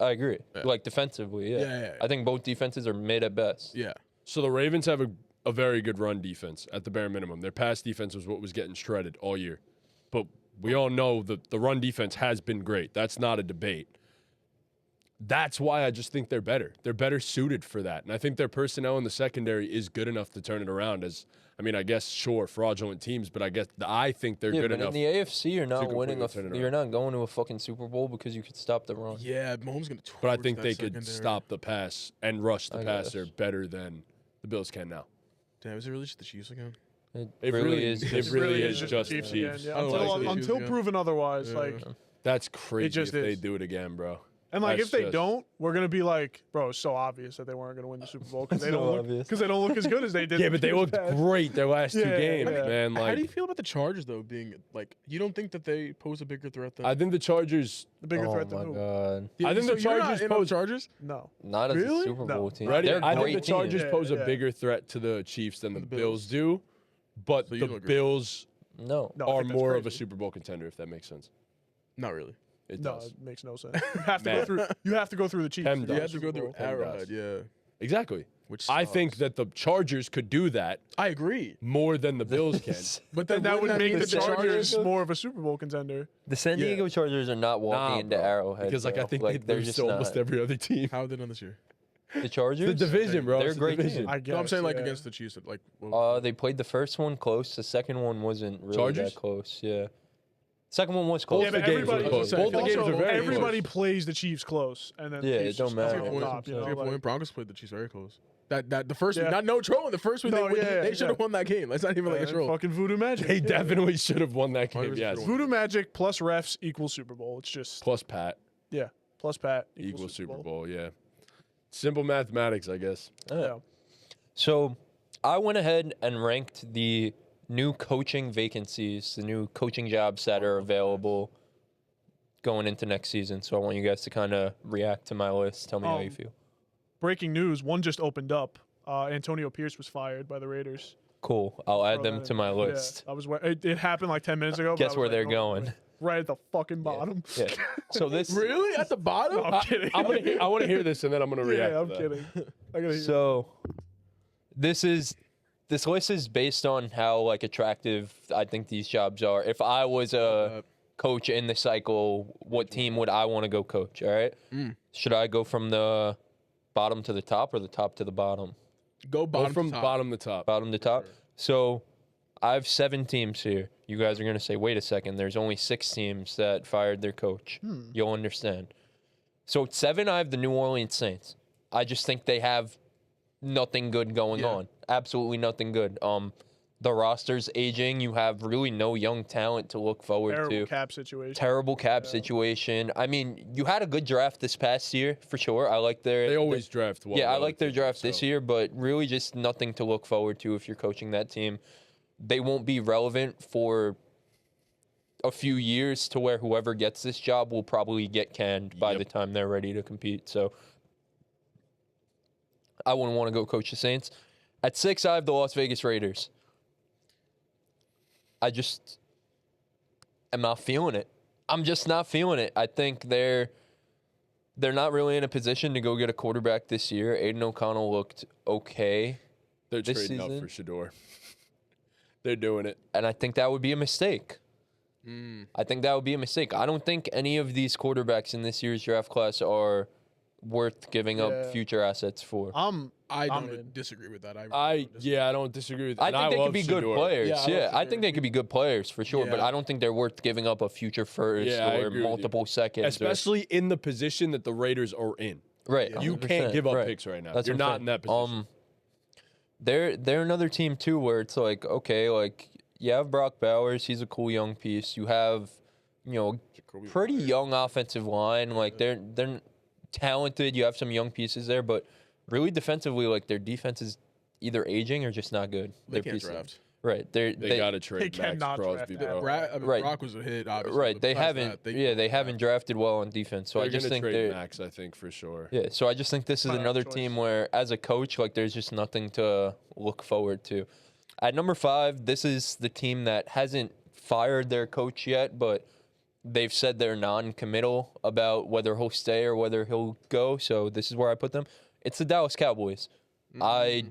I agree. Yeah. Like defensively, yeah. Yeah. I think both defenses are mid at best. Yeah. so the Ravens have a very good run defense at the bare minimum. Their pass defense was what was getting shredded all year. But we all know that the run defense has been great. That's not a debate. That's why I just think they're better. They're better suited for that. And I think their personnel in the secondary is good enough to turn it around I guess, sure, fraudulent teams, but I think they're Yeah, good but enough. in the AFC, you're not winning completely turn it you're not going to a fucking Super Bowl because you could stop the run. Yeah. Mahomes gonna. But I torch think that they could secondary. stop the pass and rush the I passer guess. better than the Bills can now. Damn, is it really just the Chiefs again? It really is It just the Chiefs Chiefs. again, yeah. I don't Until, like the Chiefs until again. proven otherwise, Yeah. like, That's crazy just if they is. do it again, bro. and like That's if they just- don't, we're gonna be like, bro, it's so obvious that they weren't gonna win the Super Bowl because they So don't look obvious. because they don't look as good as they did. Yeah, the but they years looked past. great their last two Yeah, games, yeah. man. How do you Like, feel about the Chargers though? Being like, you don't think that they pose a bigger threat than? I think the Chargers. The bigger Oh threat than my who? god. I think the you're not Chargers in on pose- Chargers. No, Not as Really? a Super No. Bowl team. Ready? They're a I think great the Chargers team. pose Yeah, a yeah. bigger threat to the Chiefs than the The Bills Bills. do, but So you the don't agree. Bills team. No. no, I are think that's more of a crazy. Super Bowl contender, if that makes sense. Not really. It No, does. it makes no sense. You have to Man. go through. You have to go through the Chiefs. Hem to does. You get have the to go Super through Bowl. Hem Arrowhead. does. Yeah. Exactly. Which I think that the Chargers could do that I agree. more than the Bills can. But Then that would wouldn't make mean the Chargers Chargers- more of a Super Bowl contender. The San Yeah. Diego Chargers are not walking into bro. Arrowhead. Because like I bro. think like, they they're lose just to almost not. every other team. How have they done this year? The Chargers. The division, bro. They're It's a the great division. team. I guess. No, I'm saying like yeah. against the Chiefs. Like, well, They played the first one close. The second one wasn't really Chargers? that close. Yeah. Second one was close. Yeah, the but games everybody, are close. Both the also, games are very everybody close. plays the Chiefs close, and then Yeah, the it Chiefs don't just matter. come to your on point, top, you to know, your like- point, Broncos played the Chiefs very close. That the first Yeah. week, not no trolling. The first week No, they should have yeah. won that game. Let's not even like a troll. fucking Voodoo Magic. They Yeah. definitely should have won that game. 100% Yes. won. Voodoo Magic plus refs equals Super Bowl. It's just Plus Pat plus Pat equals Super Bowl. Yeah. Simple mathematics, I guess. Yeah. So I went ahead and ranked the new coaching vacancies, the new coaching jobs that are available going into next season. So I want you guys to kind of react to my list. Tell me how you feel. Breaking news: one just opened up. Antonio Pierce was fired by the Raiders. Cool. I'll add Throw them that to in my there. Yeah, list. I was. It happened like 10 minutes ago. but I Guess was where like, they're no, going. Right at the fucking bottom. Yeah. So this. Really at the bottom? No, I'm kidding. I want to hear this, and then I'm gonna react. Yeah, I'm to that. kidding. I gotta hear. So this list is based on how like attractive I think these jobs are. If I was a coach in the cycle, what team would I want to go coach? All right. Should I go from the bottom to the top or the top to the bottom? Go Go bottom from to top. bottom to top. Bottom to top. So I have 7 teams here. You guys are gonna say, wait a second. There's only 6 teams that fired their coach. You'll understand. So at 7, I have the New Orleans Saints. I just think they have nothing good going on. Absolutely nothing good. The roster's aging. You have really no young talent to look forward Terrible to. cap situation. Terrible cap situation. I mean, you had a good draft this past year for sure. I like their. They always draft well. Yeah, I like their relatively, draft this so. year, but really just nothing to look forward to if you're coaching that team. They won't be relevant for a few years to where whoever gets this job will probably get canned by Yep. the time they're ready to compete. So I wouldn't want to go coach the Saints. At 6, I have the Las Vegas Raiders. I just am not feeling it. I'm just not feeling it. I think they're not really in a position to go get a quarterback this year. Aiden O'Connell looked okay, They're this trading up season. for Shador. They're doing it. and I think that would be a mistake. I think that would be a mistake. I don't think any of these quarterbacks in this year's draft class are worth giving up Yeah. future assets for. I I'm don't in. disagree with that. I don't disagree with. I and think they love could be good Shador. players. Yeah, I Yeah, love I Shador. think they could be good players for sure, but Yeah. I don't think they're worth giving up a future first Yeah, I or agree with you. multiple seconds. Especially in the position that the Raiders are in. right, You 100%, can't give up right. picks right now. That's You're what I'm not in that position. They're another team too where it's like, okay, like you have Brock Bowers, he's a cool young piece. You have, Jacoby pretty Myers. young offensive line. Like they're talented. You have some young pieces there, but really defensively, like their defense is either aging or just not good. They Their can't pieces. draft. Right. they got to They trade Max cannot Crosby, draft bro. Right. Brock was a hit, obviously. Right. but They besides haven't. that, They haven't drafted well on defense. So They're I just gonna think trade they're. Max, I think, for sure. Yeah. So I just think this is Might have a another choice. team where, as a coach, like there's just nothing to look forward to. At number 5, this is the team that hasn't fired their coach yet, but they've said they're non-committal about whether he'll stay or whether he'll go. So this is where I put them. It's the Dallas Cowboys. I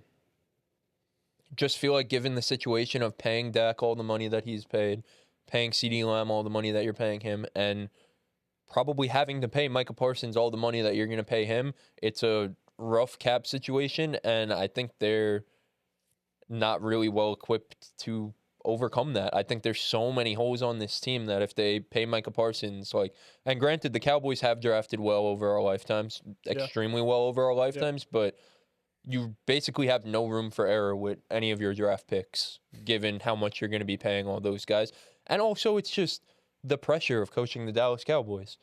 just feel like given the situation of paying Dak all the money that he's paid, paying CeeDee Lamb all the money that you're paying him, and probably having to pay Micah Parsons all the money that you're going to pay him, it's a rough cap situation, and I think they're not really well equipped to overcome that. I think there's so many holes on this team that if they pay Micah Parsons, and granted, the Cowboys have drafted well over our lifetimes, extremely well over our lifetimes, but you basically have no room for error with any of your draft picks, given how much you're going to be paying all those guys. And also, it's just the pressure of coaching the Dallas Cowboys.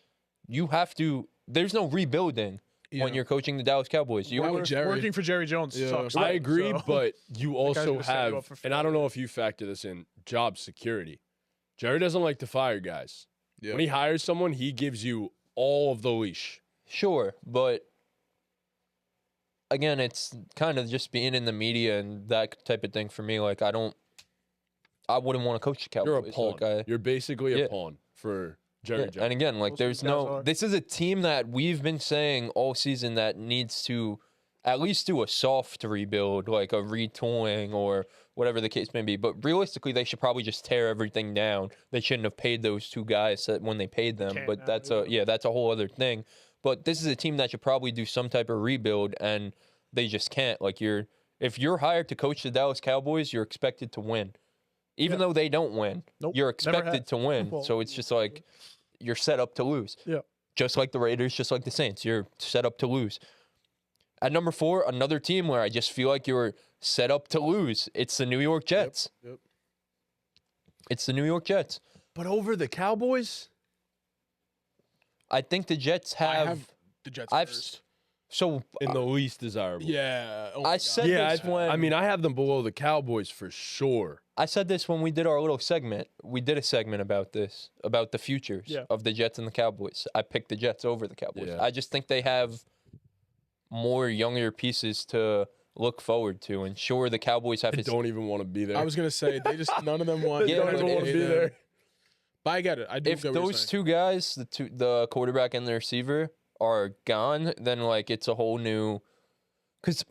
You have to, there's no rebuilding when you're coaching the Dallas Cowboys. Why would Jerry? Working for Jerry Jones sucks. I agree, so- but you also gonna set you have, up for and I don't know if you factor this in, job security. Jerry doesn't like to fire guys. Yeah. When he hires someone, he gives you all of the leash. Sure, but again, it's kind of just being in the media and that type of thing for me. Like, I wouldn't want to coach the Cowboys. You're a pawn. Like, You're basically Yeah. a pawn for Jerry Jones. and again, like, Most of there's these guys no. are. This is a team that we've been saying all season that needs to at least do a soft rebuild, like a retooling or whatever the case may be. But realistically, they should probably just tear everything down. They shouldn't have paid those two guys when they paid them. Can't But now, that's yeah. that's a whole other thing. But this is a team that should probably do some type of rebuild, and they just can't. Like if you're hired to coach the Dallas Cowboys, you're expected to win. Even though they don't win, Nope, you're never expected have. to win. Well, So it's just like you're set up to lose. Yeah. Just like the Raiders, just like the Saints, you're set up to lose. At number 4, another team where I just feel like you're set up to lose. It's the New York Jets. Yep. It's the New York Jets. But over the Cowboys? I think the Jets I have. have the Jets I've first. So In the least desirable. Yeah. Oh my I God. said Yeah, this when I mean, I have them below the Cowboys for sure. I said this when we did our little segment. We did a segment about this, about the futures Yeah. of the Jets and the Cowboys. I picked the Jets over the Cowboys. Yeah. I just think they have more younger pieces to look forward to. And sure, the Cowboys have I his. don't even want to be there. I was gonna say they just none of them want. They Yeah, don't but even want to if- be there. But I get it. I do If get what you're those saying. two guys, the quarterback and the receiver, are gone, then like it's a whole new. Because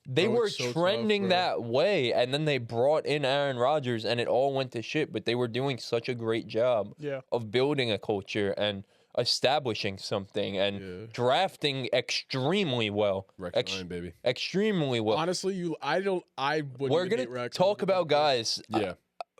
they Bro, were it's so tough, trending bro. that way, and then they brought in Aaron Rodgers, and it all went to shit. But they were doing such a great job Yeah. of building a culture and establishing something and Yeah. drafting extremely well. Rex Ryan, baby. Extremely well. Honestly, I wouldn't. We're even gonna date Rex. talk about guys Yeah.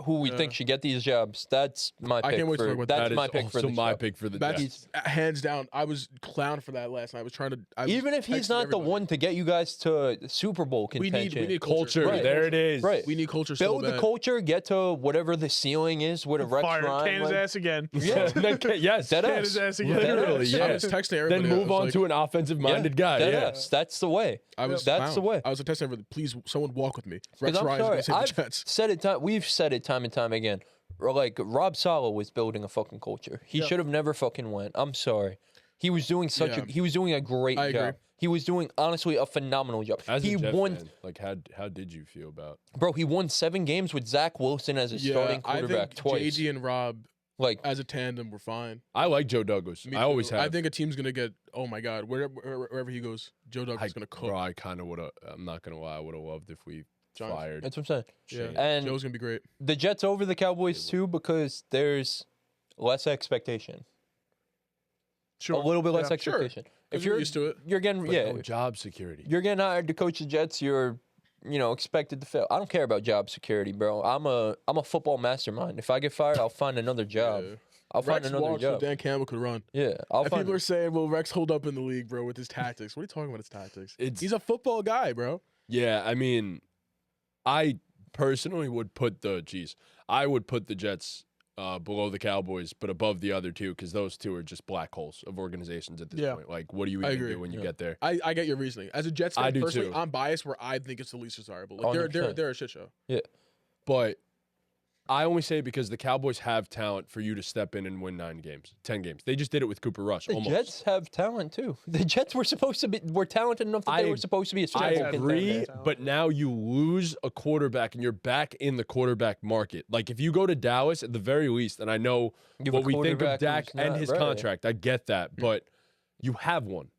who we Yeah. think should get these jobs. That's my I pick. can't wait to for, talk about that's That my is pick for also the my job. pick for the That's Jets. hands down. I was clown for that last night. I was trying to. Even if he's texted not the everybody. one to get you guys to Super Bowl we contention. need Culture. Right. There it is. Right. We need culture. So Build the bad. culture, get to whatever the ceiling is with a Rex Fire. Ryan. Can his like- ass again. Yeah. yes. Dead Can ass. his ass again. Literally, Yeah. yeah. I was texting everybody. Then move I was on like, to an offensive-minded guy. Dead Yeah. ass. That's the way. I was. That's the clown. way. I was texting everybody. Please, someone walk with me. 'Cause Rex I'm Ryan's sorry, gonna save I've the Jets. said it. We've said it time and time again. Or like Rob Saleh was building a fucking culture. He Yeah. should have never fucking went. I'm sorry. He was doing Yeah. he was doing a great I agree. job. He was doing honestly a phenomenal job. As He a Jets won, fan, like how did you feel about? bro. He won 7 games with Zach Wilson as a starting I quarterback think twice. JG and Rob Like as a tandem were fine. I like Joe Douglas. Me I always too. have. I think a team's gonna get. Oh my God, wherever he goes, Joe Douglas is gonna cook. Bro, I kind of would have. I'm not gonna lie. I would have loved if we Giants. fired. that's what I'm saying. Yeah, Shane. And Joe's gonna be great. the Jets over the Cowboys too because there's less expectation. Sure. A little bit less Yeah. expectation. If you're used to it, you're getting But yeah, no job security. you're getting hired to coach the Jets. You're expected to fail. I don't care about job security, bro. I'm a football mastermind. If I get fired, I'll find another job. Yeah. I'll find Rex another walked so job. Dan Campbell could run. Yeah, I'll And find. people are saying, "Well, Rex hold up in the league, bro, with his tactics." What are you talking about? His tactics? He's a football guy, bro. Yeah, I mean, I personally would put the Jets below the Cowboys, but above the other two because those two are just black holes of organizations at this Yeah. point. Like, what do you I even agree, do when you yeah. get there? I get your reasoning. As a Jets fan, I do personally, too. I'm biased where I think it's the least desirable. Like they're 100%. a shit show. But I only say it because the Cowboys have talent for you to step in and win 10 games. They just did it with Cooper Rush. the almost. Jets have talent too. The Jets were talented enough that they were supposed to be a Super I Bowl agree, contender. but now you lose a quarterback and you're back in the quarterback market. Like if you go to Dallas at the very least, and I know You have what a we think of quarterback Dak who's and not his right. contract, I get that, but you have one.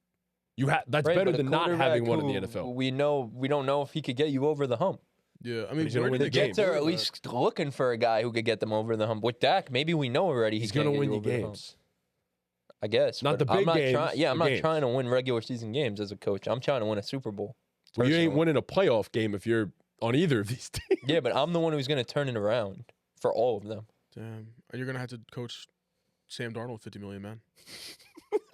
That's Right, better but a than not having quarterback one in the who NFL. We don't know if he could get you over the hump. Yeah, I mean, he's gonna where win did the they game. Jets are at quarterback? least looking for a guy who could get them over the hump. With Dak, maybe we know already He's going gonna to win you over the hump. games. I guess. Not but the big I'm not games, Trying, yeah, I'm the not games. trying to win regular season games as a coach. I'm trying to win a Super Bowl. Well, you ain't personally. winning a playoff game if you're on either of these teams. Yeah, but I'm the one who's going to turn it around for all of them. Damn, you're gonna have to coach Sam Darnold with $50 million, man.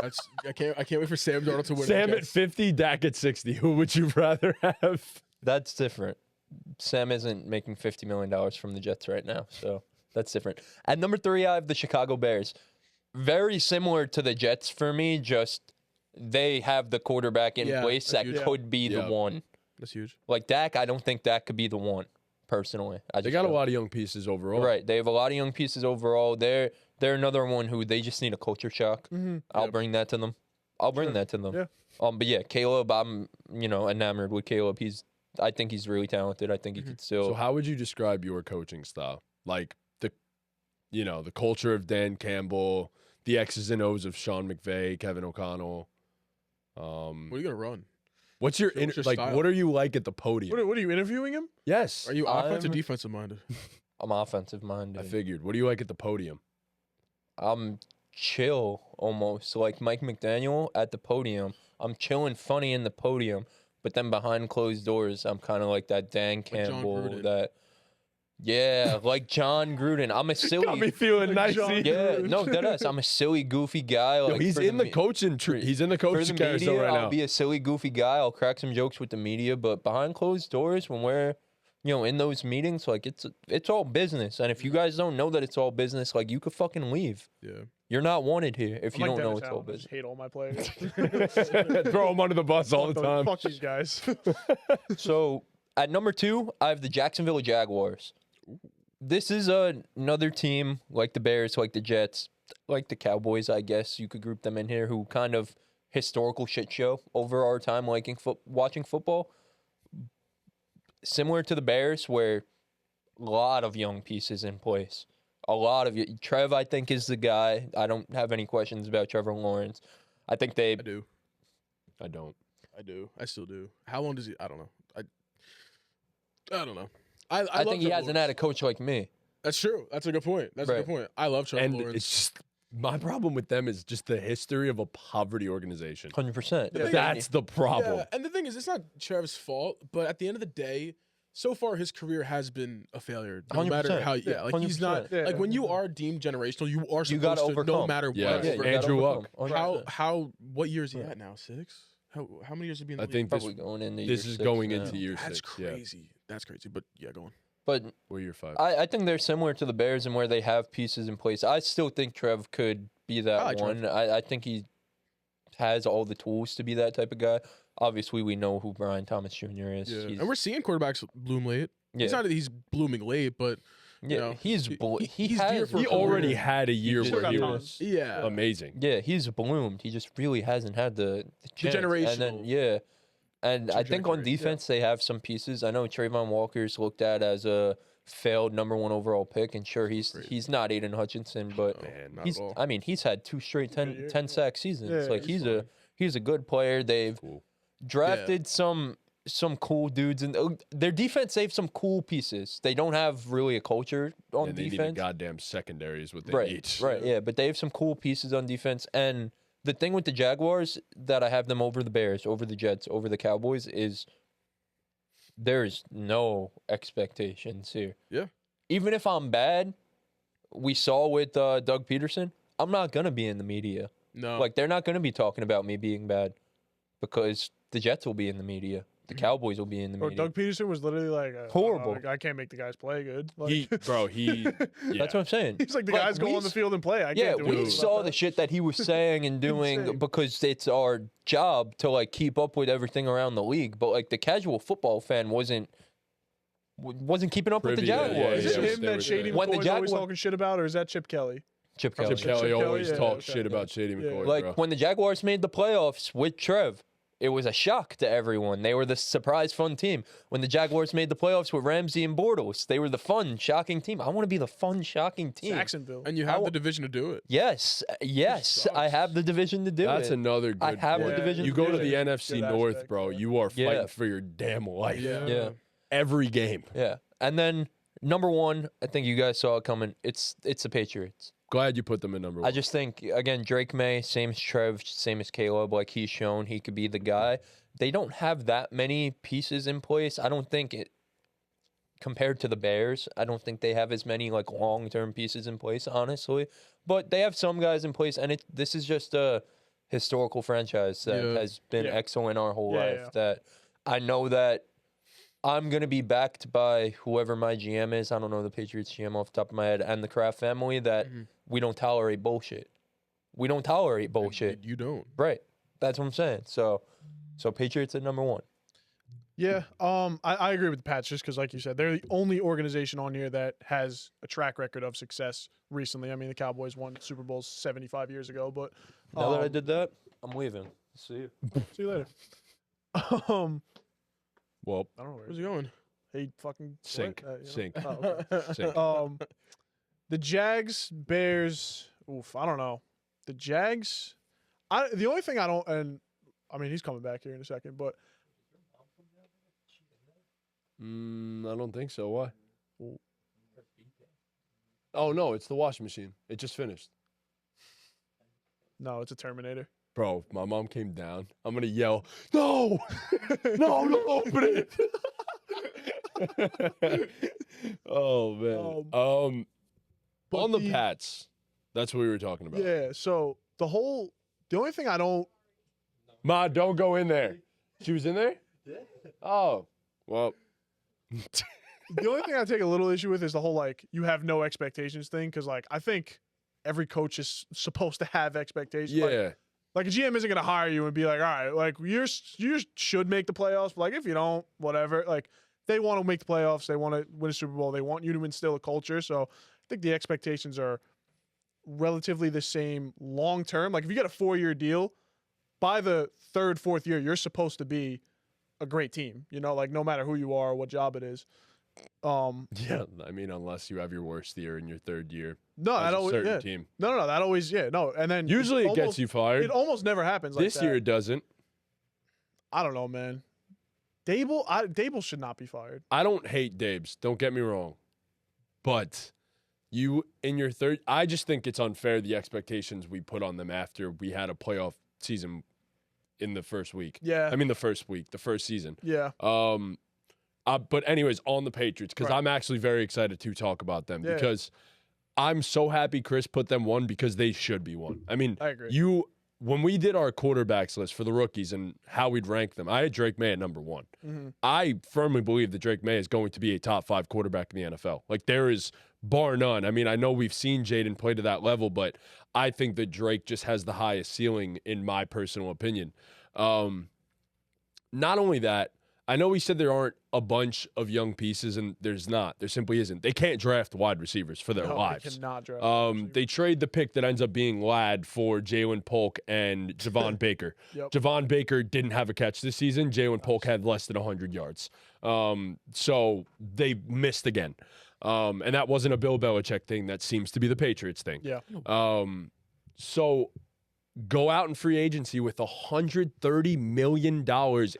I can't wait for Sam Darnold to win. Sam the at Jets. 50, Dak at 60. Who would you rather have? That's different. Sam isn't making $50 million from the Jets right now, so that's different. At number 3, I have the Chicago Bears. Very similar to the Jets for me, just they have the quarterback in Yeah, place that's that huge. could be Yeah. the one. That's huge. Like Dak, I don't think Dak could be the one, personally. They got a lot of young pieces overall. Right. They have a lot of young pieces overall. They're another one who they just need a culture shock. Mhm. I'll Yep. bring that to them. I'll bring Sure. that to them. Yeah. But yeah, Caleb, I'm enamored with Caleb. I think he's really talented. I think he could still. So how would you describe your coaching style? Like the culture of Dan Campbell, the X's and O's of Sean McVay, Kevin O'Connell. What are you gonna run? What's your, What's your like? style? What are you like at the podium? What are you interviewing him? Yes, Are you offensive, I'm- defensive minded? I'm offensive minded. I figured. What do you like at the podium? I'm chill almost like Mike McDaniel at the podium. I'm chilling, funny in the podium, but then behind closed doors, I'm kind of like that Dan John Campbell. Gruden. That yeah, like John Gruden. I'm a silly. Got me feeling Like nice. John Yeah, no, deadass. I'm a silly, goofy guy. Like He's for in the me- coaching. He's in the For coaching the carousel media, right I'll now. be a silly, goofy guy. I'll crack some jokes with the media, but behind closed doors, when we're, in those meetings, like it's all business. And if you guys don't know that it's all business, like you could fucking leave. Yeah. You're not wanted here if I'm you like don't know Dennis it's all Allen. I just business. hate all my players. Throw him under the bus all the time. Fuck these guys. So at number 2, I have the Jacksonville Jaguars. This is another team like the Bears, like the Jets, like the Cowboys, I guess you could group them in here, who kind of historical shit show over our time watching football. Similar to the Bears, where a lot of young pieces in place. A lot of Trev, I think, is the guy. I don't have any questions about Trevor Lawrence. I think they. I do. I don't. I do. I still do. How long does he? I don't know. I don't know. I I love think he Trevor hasn't had a Lawrence. coach like me. That's true. That's a good point. That's a Right. good point. I love Trevor And Lawrence. it's just my problem with them is just the history of a poverty organization. 100%. Yeah, That's the problem. Yeah, and the thing is, it's not Trev's fault, but at the end of the day, so far his career has been a failure. No matter 100%. how, like he's not 100%. like when you are deemed generational, you are You gotta supposed to, no overcome. matter Yeah, what. yeah, over- you Andrew gotta Luck. overcome. 100%. what year is he at now? 6? How many years has he been in I the think league? this Probably going into this year is 6 going now. into year That's 6. Yeah, crazy. That's crazy. But yeah, go on. But we're year 5. I think they're similar to the Bears in where they have pieces in place. I still think Trev could be that I like one. I think he has all the tools to be that type of guy. Obviously, we know who Brian Thomas Jr. is. Yeah, He's, and we're seeing quarterbacks bloom late. yeah, It's not that he's blooming late, but yeah, know, he's he- he he's due has for a he career. already had a year just where got he time. was yeah, amazing. yeah, he's bloomed. He just really hasn't had the chance. And then generational yeah, and I think on trajectory, yeah. defense they have some pieces. I know Trayvon Walker's looked at as a failed #1 overall pick, and sure he's not Aiden Hutchinson, but Man, not he's at all. I mean he's had 2 straight 10 sack seasons. Yeah, Like he's he's a good player. They've Cool. drafted some cool dudes, and their defense saved some cool pieces. They don't have really a culture on And they need a defense. goddamn secondary is what they Right, need. right, yeah. But they have some cool pieces on defense. And the thing with the Jaguars that I have them over the Bears, over the Jets, over the Cowboys is there's no expectations here. Yeah. Even if I'm bad, we saw with Doug Peterson, I'm not gonna be in the media. no, Like they're not gonna be talking about me being bad because the Jets will be in the media. The Cowboys will be in the Or media. Doug Peterson was literally like Horrible. I can't make the guys play good. Like, He yeah. That's what I'm saying. he's like the Like, guys go we on the s- field and play. I Yeah, can't do we anything saw about the that. shit that he was saying and doing Insane. because it's our job to like keep up with everything around the league. But like the casual football fan wasn't keeping up with the Privy, yeah, Jaguars. Is yeah, it yeah. him They that were Shady there. When the McCoy's always Jaguar- talking shit about, or is that Chip Kelly? Chip Chip Kelly. Kelly always yeah, talks okay. shit about Shady Yeah. McCoy, Like bro. when the Jaguars made the playoffs with Trev, it was a shock to everyone. They were the surprise fun team. When the Jaguars made the playoffs with Ramsey and Bortles, they were the fun, shocking team. I want to be the fun, shocking team. Jacksonville. and you have the division to do it. Yes, I sucks. have the division to do That's it. another good I have point. the division You to go do to it. the Good NFC North, aspect, bro. yeah. You are fighting Yeah. for your damn life. Yeah. Every game. Yeah, and then number 1, I think you guys saw it coming. It's the Patriots. Glad you put them in number 1. I just think again, Drake May, same as Trev, same as Caleb. Like he's shown he could be the guy. They don't have that many pieces in place. I don't think it compared to the Bears. I don't think they have as many like long-term pieces in place, honestly. But they have some guys in place, and this is just a historical franchise that Yeah. has been Yeah. excellent our whole Yeah, life. yeah. That I know that I'm gonna be backed by whoever my GM is. I don't know the Patriots GM off the top of my head, and the Kraft family. That we don't tolerate bullshit. We don't tolerate bullshit. You don't. Right. That's what I'm saying. So Patriots at number 1. Yeah, I agree with the Pats just because, like you said, they're the only organization on here that has a track record of success recently. I mean, the Cowboys won Super Bowls 75 years ago, but Now that I did that, I'm leaving. See you. see you later. well, I don't know where Where's he going? he fucking sink, what? You know? sink, Oh, okay. sink. The Jags, Bears. Oof, I don't know. The Jags. The only thing I don't, and I mean he's coming back here in a second, but I don't think so. Why? Oh, no, it's the washing machine. It just finished. No, it's a Terminator. Bro, my mom came down. I'm going to yell, no! No, don't open it! Oh, man. But On the Pats, that's what we were talking about. Yeah, so the only thing I don't. Ma, don't go in there. She was in there? Yeah. Oh, well. The only thing I take a little issue with is the whole, like, you have no expectations thing. Because, like, I think every coach is supposed to have expectations. Yeah. Like a GM isn't going to hire you and be like, all right, like, you should make the playoffs. But, like, if you don't, whatever. Like, they want to make the playoffs. They want to win a Super Bowl. They want you to instill a culture. So I think the expectations are relatively the same long term. Like, if you get a 4-year deal, by the 3rd, 4th year, you're supposed to be a great team. You know, like, no matter who you are, what job it is. Yeah, I mean, unless you have your worst year in your 3rd year. No, as that a always certain team. No, that always no. And then Usually it gets you fired. It almost never happens like This that. year it doesn't. I don't know, man. Dable should not be fired. I don't hate Dabes. Don't get me wrong. But you, in your 3rd, I just think it's unfair the expectations we put on them after we had a playoff season in the first week. Yeah. I mean, the first season. Yeah. But anyways, on the Patriots, because Right. I'm actually very excited to talk about them Yeah. because I'm so happy Chris put them 1 because they should be 1. I mean, I agree. when we did our quarterbacks list for the rookies and how we'd rank them, I had Drake May at number 1. Mm-hmm. I firmly believe that Drake May is going to be a top 5 quarterback in the NFL. Like, there is bar none. I mean, I know we've seen Jaden play to that level, but I think that Drake just has the highest ceiling in my personal opinion. Not only that, I know we said there aren't a bunch of young pieces, and there's not. There simply isn't. They can't draft wide receivers for their No, lives. They cannot draft. They trade the pick that ends up being Ladd for Jalen Polk and Javon Baker. Yep. Javon Baker didn't have a catch this season. Jalen Polk had less than 100 yards. So they missed again. And that wasn't a Bill Belichick thing. That seems to be the Patriots thing. Yeah. So go out in free agency with $130 million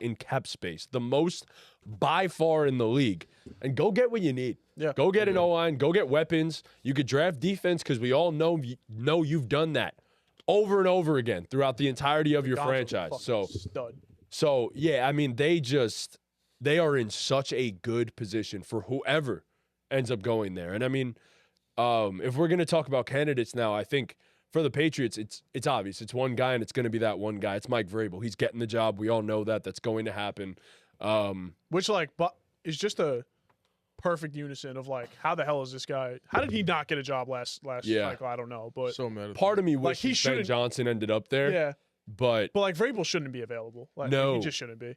in cap space, the most by far in the league, and go get what you need. Yeah. Go get an O-line, go get weapons. You could draft defense because we all know you've done that over and over again throughout the entirety of your Gonzo's a franchise. fucking stud. So yeah, I mean, they are in such a good position for whoever ends up going there. And I mean, if we're going to talk about candidates now, I think for the Patriots, it's obvious. It's one guy, and it's going to be that one guy. It's Mike Vrabel. He's getting the job. We all know that. That's going to happen. Which, like, but is just a perfect unison of, like, how the hell is this guy? How did he not get a job last cycle? I don't know. But So mad at Part of me Like, he wishes Ben shouldn't- Johnson ended up there. yeah. But But, like, Vrabel shouldn't be available. Like, No. he just shouldn't be.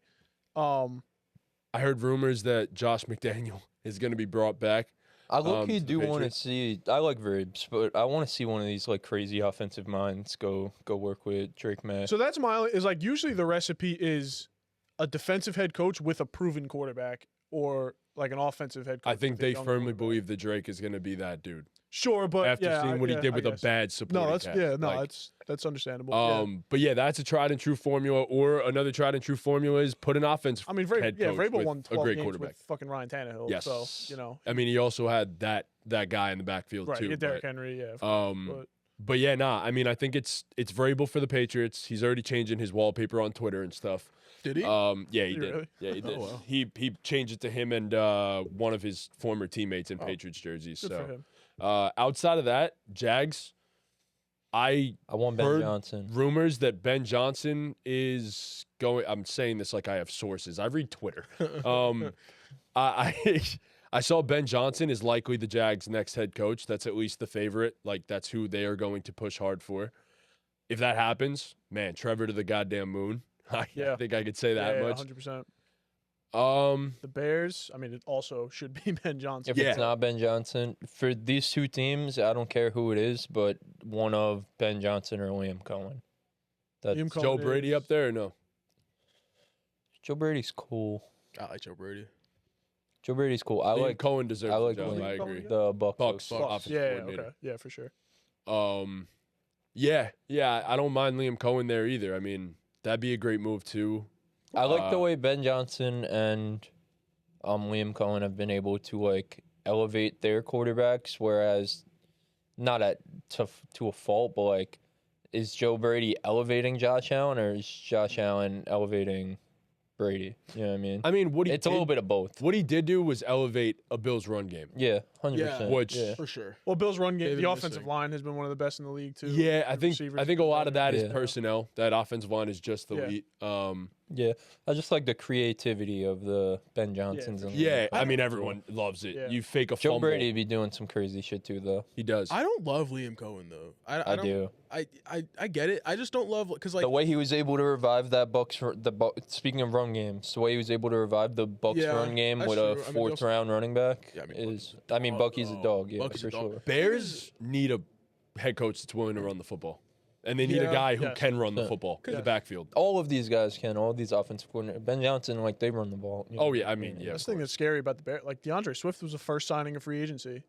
I heard rumors that Josh McDaniel is going to be brought back. I low-key to the do want to Patriots. see. I like Verbs, but I want to see one of these like crazy offensive minds go work with Drake May. So that's my is like usually the recipe is a defensive head coach with a proven quarterback or like an offensive head coach. I think with a they young firmly quarterback. believe that Drake is going to be that dude. Sure, but After yeah, seeing what he did with I a guess. bad supporting No, that's cast. Like, that's understandable. But yeah, that's a tried and true formula. Or another tried and true formula is put an offense. I mean, head coach Vrabel with won a 12 great games quarterback. with fucking Ryan Tannehill. Yes. So, you know. I mean, he also had that guy in the backfield Right, too. you get Derrick but, Henry, yeah. but yeah, I mean, I think it's Vrabel for the Patriots. He's already changing his wallpaper on Twitter and stuff. Did he? Yeah, he Did he did. really? Yeah, he did. wow. He changed it to him and one of his former teammates in Patriots jerseys. Good So for him. outside of that, Jags, I want Ben heard Johnson. rumors that Ben Johnson is going. I'm saying this like I have sources. I read Twitter. I saw Ben Johnson is likely the Jags' next head coach. That's at least the favorite. Like, that's who they are going to push hard for. If that happens, man, Trevor to the goddamn moon. I think I could say that Yeah, much. 100%. The Bears, I mean, it also should be Ben Johnson. If it's not Ben Johnson, for these two teams, I don't care who it is, but one of Ben Johnson or Liam Cohen. That's Liam Cohen Joe Brady is- up there or no? Joe Brady's cool. I like Joe Brady. Joe Brady's cool. I Liam like Cohen deserves I like the job. Liam I Cohen, agree. yeah. the Bucks. Bucks. Bucks. offensive Yeah, coordinator. okay. Yeah, for sure. Yeah, I don't mind Liam Cohen there either. I mean, that'd be a great move too. I like the way Ben Johnson and Liam Cohen have been able to like elevate their quarterbacks, whereas not to a fault, but like, is Joe Brady elevating Josh Allen, or is Josh Allen elevating Brady? You know what I mean? I mean, It's a little bit of both. What he did do was elevate a Bills run game. Yeah, 100%. Which- yeah. For sure. Well, Bill's run game, They've the been offensive missing. line has been one of the best in the league too. Yeah, I The think receivers I think a lot of that is Yeah. personnel. That offensive line is just Yeah. elite. Yeah, I just like the creativity of the Ben Johnsons. for and Yeah, the- I mean everyone loves it. Yeah. You fake a Joe fumble. Brady be doing some crazy shit too, though. He does. I don't love Liam Cohen though. I don't, do. I get it. I just don't love because like The way he was able to revive that speaking of run games, the way he was able to revive the Bucks Yeah, run game that's with true. a I mean, they fourth also- round running back Yeah, I mean, is. Bucky's a I mean, dog, Bucky's a though. dog. Yeah, Bucky's a for dog. sure. Bears need a head coach that's willing to run the football, and they need a Yeah. guy who Yes. can run the Yeah. football in the Yes. backfield. All of these guys can. All of these offensive coordinators. Ben Johnson, like they run the ball. you know. Oh yeah, I mean yeah. That's of the thing course. that's scary about the Bears. Like DeAndre Swift was the first signing of free agency.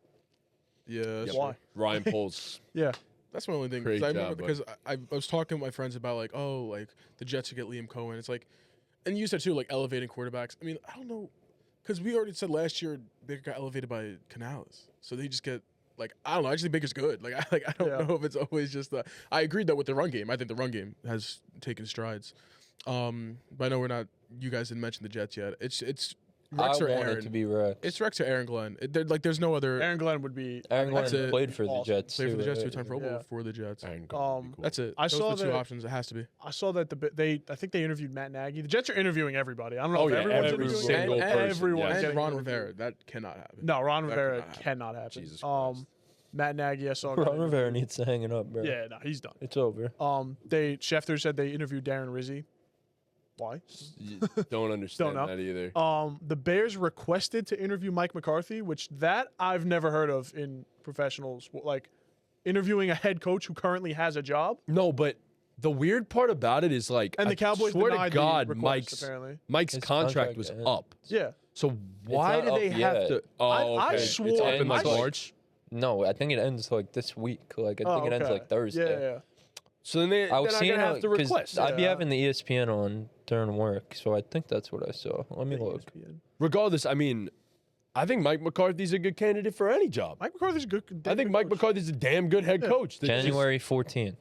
yeah. That's Why? true. Ryan Poles. Yeah. That's my only thing. Great 'Cause I remember job, because I was talking with my friends about like, oh, like the Jets should get Liam Cohen. It's like, and you said too, like elevating quarterbacks. I mean, I don't know, because we already said last year Baker got elevated by Canales, so they just get like I don't know. I just think Baker's good. Like I don't Yeah. know if it's always just the. I agreed though with the run game. I think the run game has taken strides. But I know we're not. You guys didn't mention the Jets yet. It's I Rex or want Aaron. it to be Rex. It's Rex or Aaron Glenn. There's no other. Aaron Glenn would be. Aaron Glenn That's it. played for the Awesome. Jets. Played for the too, Jets, right? two-time Pro Bowl Yeah. for the Jets. Aaron Glenn would be cool. That's it. I Those saw are the two that- options. It has to be. I saw that I think they interviewed Matt Nagy. The Jets are interviewing everybody. I don't know Oh, if yeah, everyone's every interviewing single him. person, Everyone's yes. And getting Ron interviewed. Rivera. That cannot happen. No, Ron That Rivera cannot happen. cannot happen. Jesus Christ. Matt Nagy, I saw. Ron Rivera needs to hang it up, bro. Yeah, no, he's done. It's over. Schefter said they interviewed Darren Rizzi. Why? You don't understand know. that either. The Bears requested to interview Mike McCarthy, which that I've never heard of in professional sport. Like interviewing a head coach who currently has a job. No, but the weird part about it is like, And I the Cowboys swear to denied the God, request, apparently. Mike's His contract contract was ends. up. Yeah. So why not do they up have yet. to? Oh, I okay. swore- it's up in like I- March. No, I think it ends like this week. Like I think it ends okay. like Thursday. Yeah. So then they I was then seeing gonna have to because request. I'd be Yeah. having the ESPN on during work, so I think that's what I saw. Let me look. Regardless, I mean, I think Mike McCarthy's a good candidate for any job. Mike McCarthy's a good. I think Mike McCarthy's a damn good head coach. that just- January 14th,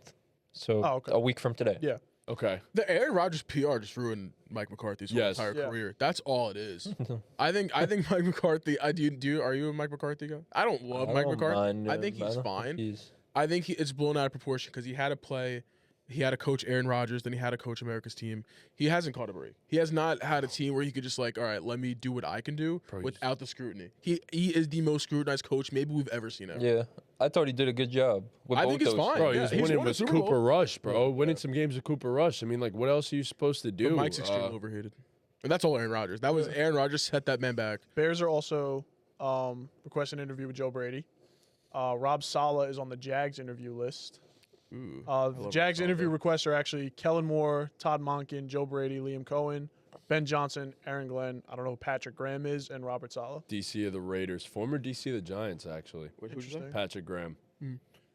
so Oh, okay. a week from today. Yeah. Okay. The Aaron Rodgers PR just ruined Mike McCarthy's whole Yes. entire Yeah. career. That's all it is. I think Mike McCarthy. Are you a Mike McCarthy guy? I don't love I Mike don't McCarthy. mind I him. think he's don't fine. he's- I think it's blown out of proportion because he had to play. He had to coach Aaron Rodgers, then he had to coach America's team. He hasn't caught a break. He has not had a team where he could just like, all right, let me do what I can do Bro, he's- without the scrutiny. He is the most scrutinized coach maybe we've ever seen ever. Yeah, I thought he did a good job. With I both think he's those fine. Bro, guys. he was he's winning won a with Super Bowl. Cooper Rush, bro. Winning some games with Cooper Rush. I mean, like, what else are you supposed to do? But Mike's extremely overhated. And that's all Aaron Rodgers. That was Aaron Rodgers set that man back. Bears are also requesting an interview with Joe Brady. Rob Saleh is on the Jags interview list. Ooh, The love Jags Rob interview Saleh. requests are actually Kellen Moore, Todd Monken, Joe Brady, Liam Cohen, Ben Johnson, Aaron Glenn. I don't know who Patrick Graham is, and Robert Saleh. DC of the Raiders, former DC of the Giants, actually. What'd you say? Interesting. Patrick Graham.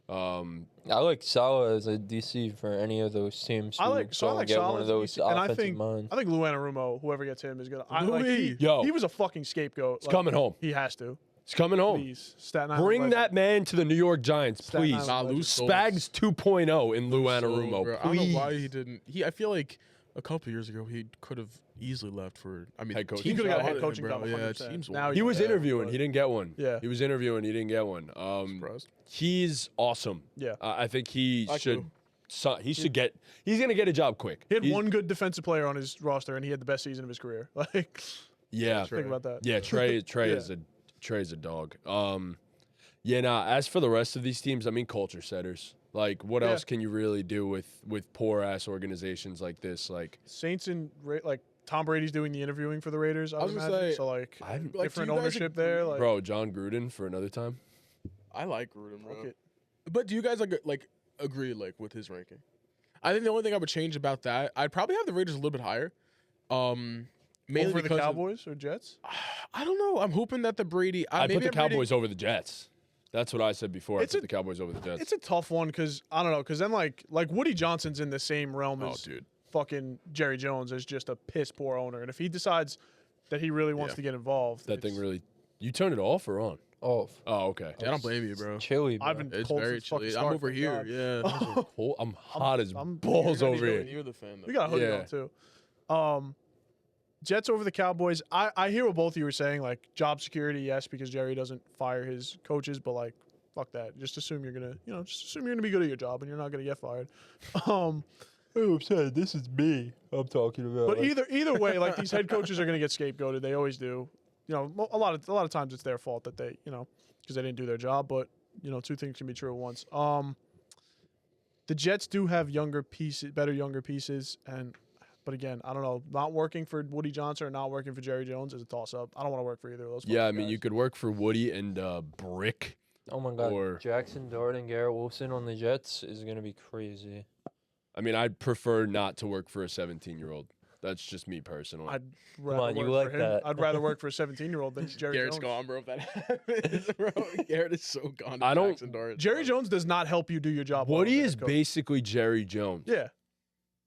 I like Salah as a DC for any of those teams. I who like go and get Saleh one of as those DC, and offensive minds. I think Lou Anarumo, whoever gets him, is gonna. Louis. Yo. He was a fucking scapegoat. He's coming home. He has to. He's coming home. Please, Staten Island Bring legend. that man to the New York Giants, Staten please. Island Nah, legend. Lou sold. Spags 2.0 in Lou Sold, Anarumo, bro. I please. don't know why he didn't. I feel like a couple years ago he could have easily left for. I mean, Head coach. He teams could have got a wanted head him, coaching bro. job. Yeah, 100%. teams Now wanted He him. was interviewing. He didn't get one. Yeah. He was interviewing. He didn't get one. Surprised. He's awesome. Yeah. I think he Like should. who? He should get. He's gonna get a job quick. He had He's- one good defensive player on his roster, and he had the best season of his career. Like, Yeah. Sure. think about that. Yeah. Trey Yeah. is a dog. Yeah. Nah. As for the rest of these teams, I mean, culture setters. Like, what Yeah. else can you really do with poor ass organizations like this? Like, Saints and like Tom Brady's doing the interviewing for the Raiders. I was would gonna imagine. say, So like, I haven't- Like, different do you guys ownership there. agree? Like, bro, John Gruden for another time. I like Gruden, bro. fuck it. But do you guys like agree like with his ranking? I think the only thing I would change about that, I'd probably have the Raiders a little bit higher. Mainly over the because of- Cowboys or Jets. I don't know. I'm hoping that the Brady. I put maybe the I'm reading- Cowboys over the Jets. That's what I said before. It's I put a- the Cowboys over the Jets. It's a tough one because I don't know. Because then like Woody Johnson's in the same realm Oh, as dude. fucking Jerry Jones as just a piss poor owner, and if he decides that he really wants Yeah. to get involved. That thing really. You turn it off or on? Off. Oh, okay. Yeah, I don't blame you, bro. Chilly, bro. I've been It's cold very since fucking chilly. start, I'm over thank here. God. Yeah. Cold. I'm hot as I'm- balls you're over gonna here. You're the fan. We got a hoodie Yeah. on too. Jets over the Cowboys. I hear what both of you were saying. Like job security, yes, because Jerry doesn't fire his coaches, but like fuck that. Just assume you're gonna, just assume you're gonna be good at your job and you're not gonna get fired. Oh, I'm sorry. This is me. I'm talking about. But either way, like these head coaches are gonna get scapegoated. They always do. A lot of times it's their fault that they, because they didn't do their job. But two things can be true at once. The Jets do have better younger pieces, but again, I don't know. Not working for Woody Johnson or not working for Jerry Jones is a toss up. I don't want to work for either of those. Yeah, I fucking mean, guys. you could work for Woody and Brick. oh my God, or- Jackson Dart and Garrett Wilson on the Jets is gonna be crazy. I mean, I'd prefer not to work for a 17-year-old. That's just me personally. I'd rather on, you work like for him. that. I'd rather work for a 17-year-old than Jerry Garrett's Jones. gone, bro. If that happens, bro. Garrett is so gone. I don't- Jackson Dart. Jerry Jones does not help you do your job. well Woody as a is head coach. basically Jerry Jones. Yeah,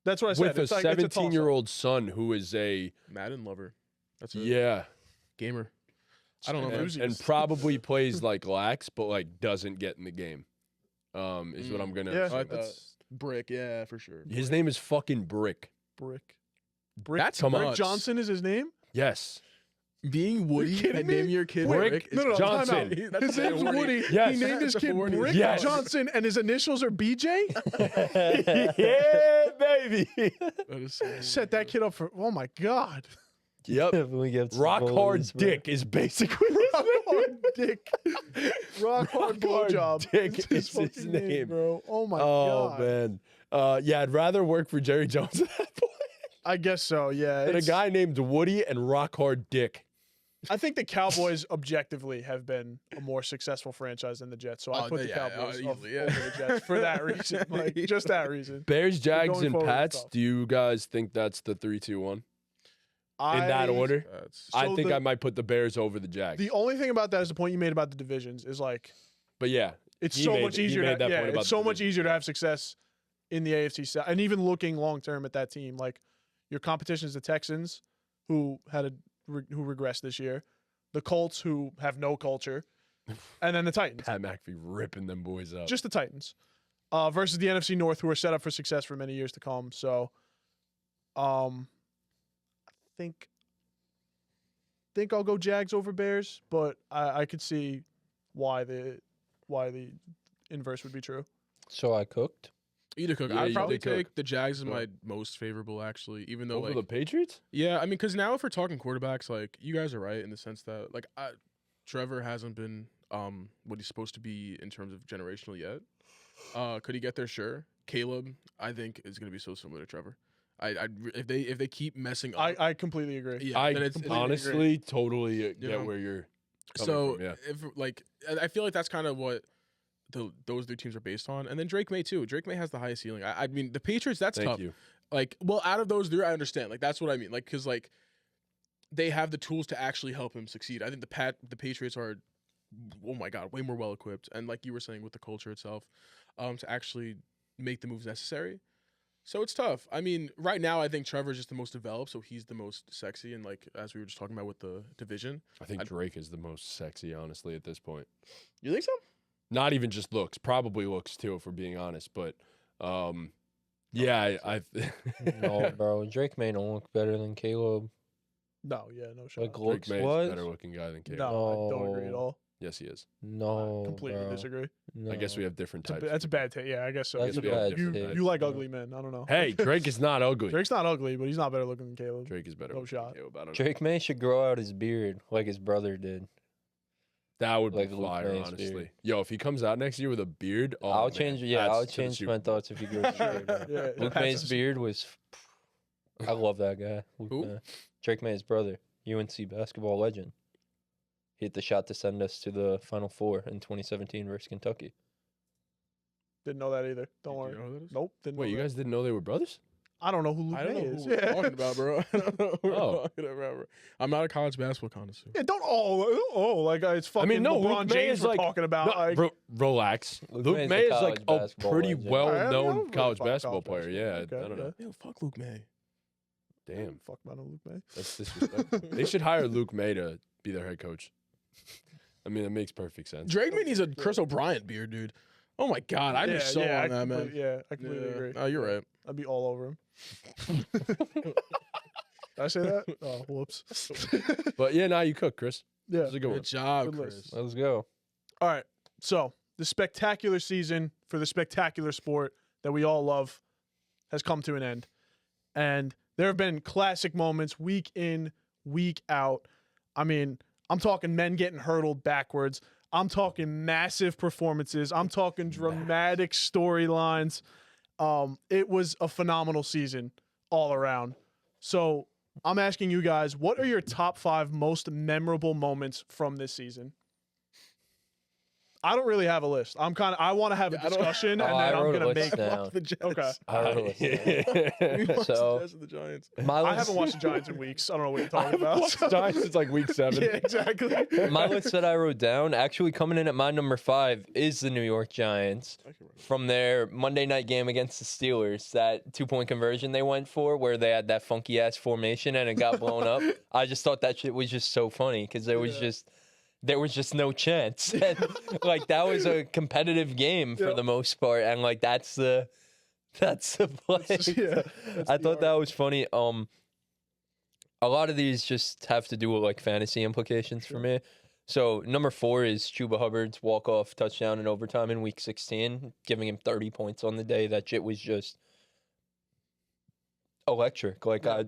that's what I said. With a It's like- it's toss-up. 17-year-old son who is a Madden lover. That's it. yeah, Gamer. I don't know. And- man. Enthusiast. and probably plays like lax, but like doesn't get in the game. Is what I'm gonna. Yeah. Oh, say. that's Brick. Yeah, for sure. His name is fucking Brick. Brick. That's Come on. Brick nuts. Johnson is his name. Yes. Being Woody kidding and me? naming your kid Brick Brick. No, no, time Johnson. out. That's His name's horny. Woody. Yes. He named his That's kid horny. Brick Yes. Johnson, and his initials are BJ. Yeah, baby. That is so Set that kid up for. Oh my God. Yep. Definitely gets Rock hard bullies, bro. dick is basically Rock hard dick. Rock hard Rock hard blowjob. dick It's is his fucking name. bro. Oh my Oh God. man. Yeah, I'd rather work for Jerry Jones at that point I guess so. Yeah. than a It's- guy named Woody and Rock Hard Dick. I think the Cowboys objectively have been a more successful franchise than the Jets, so I Oh, put the yeah, Cowboys easily, over the Jets for that reason. Like just that reason. Bears, Jags, going and forward, Pats. tough. Do you guys think that's the 3-2-1 in that I- order? That's So I think the- I might put the Bears over the Jags. The only thing about that is the point you made about the divisions is like But yeah, it's He so made- much he easier. made To, that yeah, point about it's the so much division, easier to yeah. have success in the AFC South, and even looking long term at that team. Like your competition is the Texans, who who regressed this year, the Colts, who have no culture, and then the Titans. Pat McAfee ripping them boys up. Just the Titans, versus the NFC North, who are set up for success for many years to come. So, I think I'll go Jags over Bears, but I could see why the inverse would be true. So I cooked. either cook. Yeah, I'd you probably did cook. take the Jags as Go my ahead. most favorable, actually. Even though over like the Patriots. yeah, I mean, because now if we're talking quarterbacks, like you guys are right in the sense that like Trevor hasn't been what he's supposed to be in terms of generational yet. Could he get there? Sure. Caleb, I think, is going to be so similar to Trevor. If they keep messing up, I completely agree. yeah, I then it's honestly totally get know? where you're coming so from, yeah. if like I feel like that's kind of what those two teams are based on, and then Drake May too. Drake May has the highest ceiling. I mean, the Patriots, that's Thank tough. you. Like, well, out of those three, I understand. Like, that's what I mean. Like, because like they have the tools to actually help him succeed. I think the Patriots are, oh my god, way more well equipped, and like you were saying with the culture itself, to actually make the moves necessary. So it's tough. I mean, right now I think Trevor's just the most developed, so he's the most sexy, and like as we were just talking about with the division. I think Drake is the most sexy, honestly, at this point. You think so? Not even just looks, probably looks too, if we're being honest. But yeah, I No, bro. Drake may don't look better than Caleb. No, yeah, no shot. Like Drake looks May is a was? better looking guy than Caleb. No, I don't agree at No. all. Yes, he is. No, Completely bro. disagree. I guess we have different types. That's a bad take. Yeah, I guess so. That's a You- bad you, take. you like bro. ugly men. I don't know. Hey, Drake is not ugly. Drake's not ugly, but he's not better looking than Caleb. Drake is better. No looking than shot. Caleb. I don't know. Drake May should grow out his beard like his brother did. That would like be Luke fire, May's honestly. beard. Yo, if he comes out next year with a beard, oh, I'll man, change. Yeah, that's I'll to the change Super my Bowl. thoughts if he grows beard. bro. Yeah, Luke that's May's a- beard was. I love that guy. Luke Who? May. Drake May's brother, UNC basketball legend. He hit the shot to send us to the Final Four in 2017 versus Kentucky. Didn't know that either. Don't Do worry. you know who that is? Nope. Didn't Wait, know you that. guys didn't know they were brothers? I don't know who Luke I don't May know is. who we're Yeah. talking about, bro. I don't know who we're Oh. talking about, bro. I'm not a college basketball connoisseur. Yeah, don't like it's fucking mean, no, LeBron Luke May James is we're like- talking about. No, like, relax. Luke Luke May's May a is like college a basketball pretty legend. I don't well-known really college follow basketball college player. Yeah, basketball. I don't know. Okay, Yo, fuck Luke May. Damn, Fuck about no Luke May. that's disrespectful. They should hire Luke May to be their head coach. I mean, it makes perfect sense. Drake May needs a Chris O'Brien beard, dude. Oh my God, I'd be so on that, man. Yeah, I completely agree. Oh, you're right. I'd be all over him. Did I say that? Oh, whoops. But yeah, now you cook, Chris. Yeah. That's a good one. Good job, Good Chris. list. Let's go. All right. So the spectacular season for the spectacular sport that we all love has come to an end. And there have been classic moments week in, week out. I mean, I'm talking men getting hurdled backwards. I'm talking massive performances. I'm talking dramatic storylines. It was a phenomenal season all around. So I'm asking you guys, what are your top 5 most memorable moments from this season? I don't really have a list. I want to have a discussion, and then I'm gonna make down. the Jets. Okay. I wrote a list down. We watched So- the Jets and the Giants. My I list, haven't watched the Giants in weeks. I don't know what you're I talking haven't about. watched the Giants since like week 7. Yeah, exactly. my list that I wrote down, actually coming in at my number 5 is the New York Giants. From their Monday night game against the Steelers, that 2-point conversion they went for, where they had that funky ass formation and it got blown up. I just thought that shit was just so funny because there was just no chance. And, like, that was a competitive game for the most part, and like that's the play. I thought that was funny. A lot of these just have to do with like fantasy implications for me. So number 4 is Chuba Hubbard's walk-off touchdown in overtime in week 16, giving him 30 points on the day. That shit was just electric. Like, I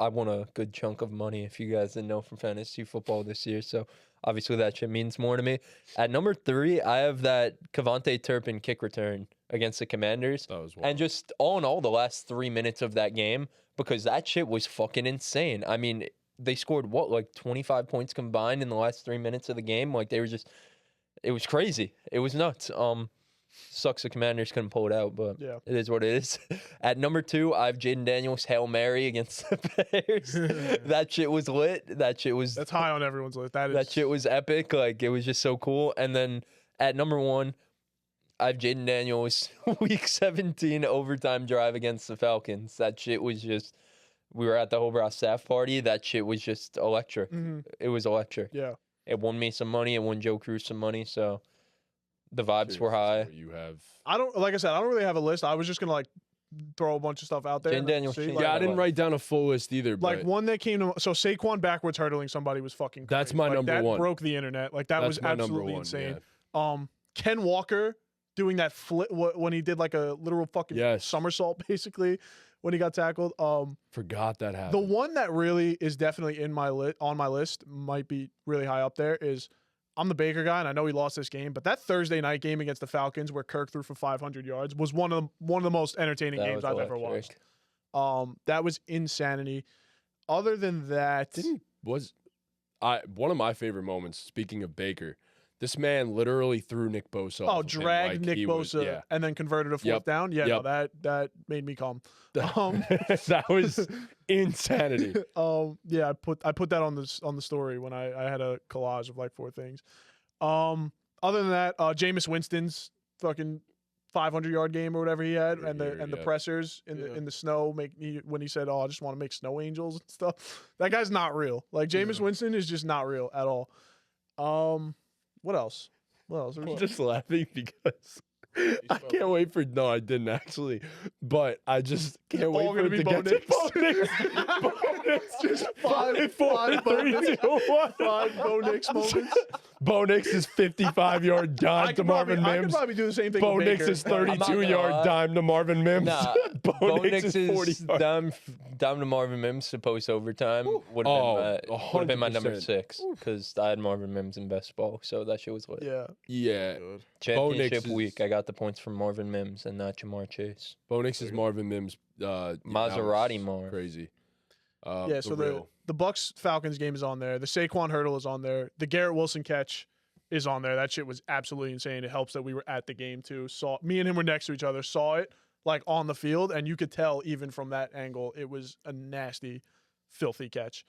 won a good chunk of money, if you guys didn't know, from fantasy football this year. So obviously that shit means more to me. At number 3, I have that Kevontae Turpin kick return against the Commanders. That was wild. And just all in all, the last 3 minutes of that game, because that shit was fucking insane. I mean, they scored like 25 points combined in the last 3 minutes of the game. Like, it was crazy. It was nuts. Sucks the Commanders couldn't pull it out, but it is what it is. At number 2, I have Jaden Daniels' Hail Mary against the Bears. That shit was lit. That's high on everyone's list. That shit was epic. Like, it was just so cool. And then at number 1, I have Jaden Daniels' week 17 overtime drive against the Falcons. That shit was just, we were at the Hobrow staff party. That shit was just electric. Mm-hmm. It was electric. Yeah. It won me some money. It won Joe Cruz some money. So the vibes were high. You have. I don't really have a list. I was just gonna like throw a bunch of stuff out there. Jaden Daniels. See, I didn't write down a full list either. Like but one that came to Saquon backwards hurdling somebody was fucking crazy. That's my number that 1. Broke the internet. Like that That's was my number absolutely 1, insane. yeah. Ken Walker doing that flip when he did like a literal fucking somersault basically when he got tackled. Forgot that happened. The one that really is definitely on my list, might be really high up there, is I'm the Baker guy and I know he lost this game, but that Thursday night game against the Falcons where Kirk threw for 500 yards was one of the most entertaining games I've ever watched. That was insanity. Other than that, one of my favorite moments, speaking of Baker, this man literally threw Nick Bosa off of him dragged like Nick Bosa and then converted a fourth down. Yeah, no, that made me calm. That was insanity. Yeah, I put that on the story when I had a collage of like 4 things. Other than that, Jameis Winston's fucking 500-yard game or whatever he had, and the pressers in the snow when he said, "Oh, I just want to make snow angels and stuff." That guy's not real. Like Jameis Winston is just not real at all. What else? I'm just laughing because I can't wait for. No, I didn't actually, but I just can't wait for it to get to Bo Nix. Just 5, 4, 3, 2, 1. 5 Bo Nix moments. Bo Nix's 55-yard dime to Marvin I could Mims. probably do the same thing. Bo with Baker. Nix's 32-yard dime to Marvin Mims. Nah, Bo Nix's 40 dime to Marvin Mims to post overtime would have been my number 6 because I had Marvin Mims in best ball, so that shit was lit. Yeah. Championship week, I got the points from Marvin Mims and not Jamar Chase. Bo Nix's Marvin Mims. Maserati Mar. Crazy. So the Bucks Falcons game is on there. The Saquon hurdle is on there. The Garrett Wilson catch is on there. That shit was absolutely insane. It helps that we were at the game too. Me and him were next to each other. Saw it like on the field, and you could tell even from that angle it was a nasty, filthy catch.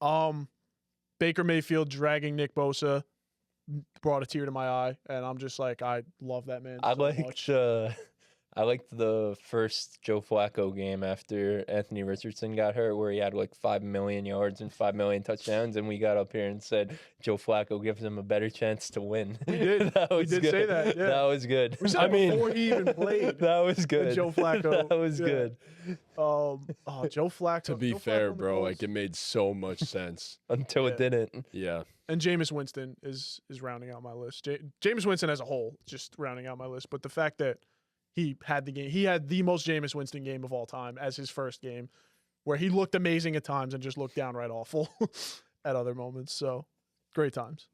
Baker Mayfield dragging Nick Bosa brought a tear to my eye, and I'm just like, I love that man so much. I liked the first Joe Flacco game after Anthony Richardson got hurt, where he had like 5 million yards and 5 million touchdowns, and we got up here and said Joe Flacco gives him a better chance to win. We did. That We was did good. say that, yeah. That was good. We said before he even played. That was good. Joe Flacco. That was Yeah. good. Joe Flacco. To be Joe fair, Flacco on the bro, Colts. like it made so much sense. Until Yeah. it didn't. Yeah. And Jameis Winston is rounding out my list. Jameis Winston as a whole, just rounding out my list. But the fact that he had the most Jameis Winston game of all time as his first game, where he looked amazing at times and just looked downright awful at other moments. So, great times.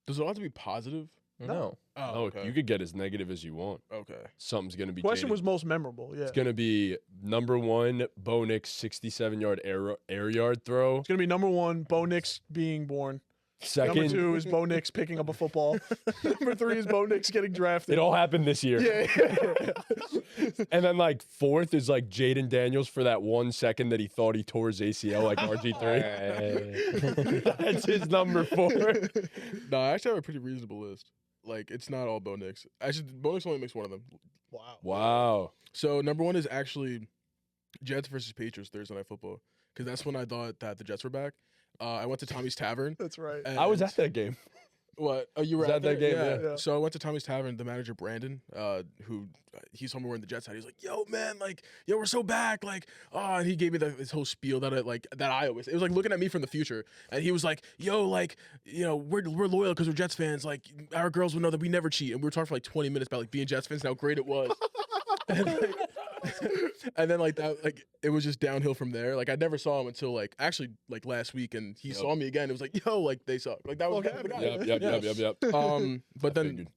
Does it all have to be positive? No. Oh, Oh, okay. you could get as negative as you want. Okay. Something's gonna be. Question jaded. was most memorable. Yeah, It's gonna be number 1, Bo Nix 67-yard air yard throw. it's gonna be number 1, Bo Nix being born. Second, Number 2 is Bo Nix picking up a football. Number 3 is Bo Nix getting drafted. it all happened this year. Yeah. And then like 4th is like Jaden Daniels for that 1 second that he thought he tore his ACL like RG3. That's his number 4. No, I actually have a pretty reasonable list. Like, it's not all Bo Nix. Actually, Bo Nix only makes one of them. Wow. Wow. So, number 1 is actually Jets versus Patriots Thursday Night Football. Because that's when I thought that the Jets were back. I went to Tommy's Tavern. That's right. I was and- at that game. What? Oh, you were Was at at that there? game, yeah. So I went to Tommy's Tavern. The manager Brandon, who he saw me wearing the Jets hat. He was like, "Yo, man, like, yo, we're so back." Like, and he gave me this whole spiel that I always. It was like looking at me from the future, and he was like, "Yo, like, you know, we're loyal because we're Jets fans. Like, our girls would know that we never cheat." And we were talking for like 20 minutes about like being Jets fans and how great it was. And then like that, like it was just downhill from there. Like I never saw him until like actually like last week, and he saw me again. It was like, yo, like they suck. Like that was Okay. the guy. Yep. But then Figured.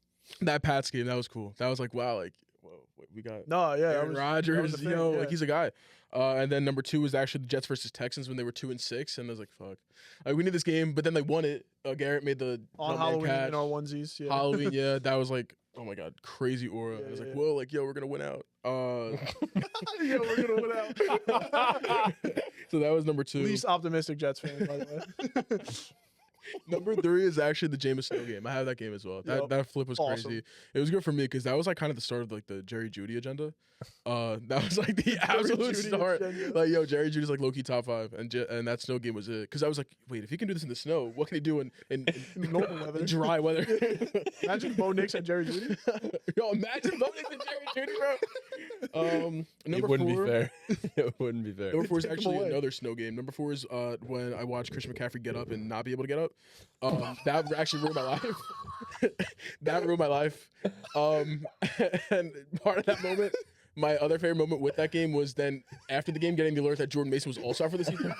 that Pats game, that was cool. That was like, wow, like whoa, we got No, yeah. Aaron Rodgers, a you fan, know, yeah. like he's a guy. And then number 2 was actually the Jets versus Texans when they were 2-6, and I was like, fuck, like we need this game. But then they won it. Garrett made the On no man Halloween catch. in our onesies. Yeah. Halloween, yeah, that was like, oh my god, crazy aura. Yeah, I was like, yeah. whoa, like yo, we're gonna win out. Yeah, we're gonna win out. So that was number 2. Least optimistic Jets fan, by the way. Number 3 is actually the Jameis Snow game. I have that game as well. Yep. That flip was Awesome. crazy. It was good for me because that was like kind of the start of like the Jerry Jeudy agenda. That was like the absolute Jeudy start. agenda. Like yo, Jerry Judy's like low key top 5, and that snow game was it. Because I was like, wait, if he can do this in the snow, what can he do in Normal weather. dry weather? Imagine Bo Nix and Jerry Jeudy. Yo, imagine voting for Jerry Judy, bro. It Number wouldn't 4, be fair. It wouldn't be fair. Number 4 is Take 'em actually away. another snow game. Number 4 is when I watched Christian McCaffrey get up and not be able to get up. That actually ruined my life. That ruined my life. And part of that moment, my other favorite moment with that game was then after the game getting the alert that Jordan Mason was also out for the season.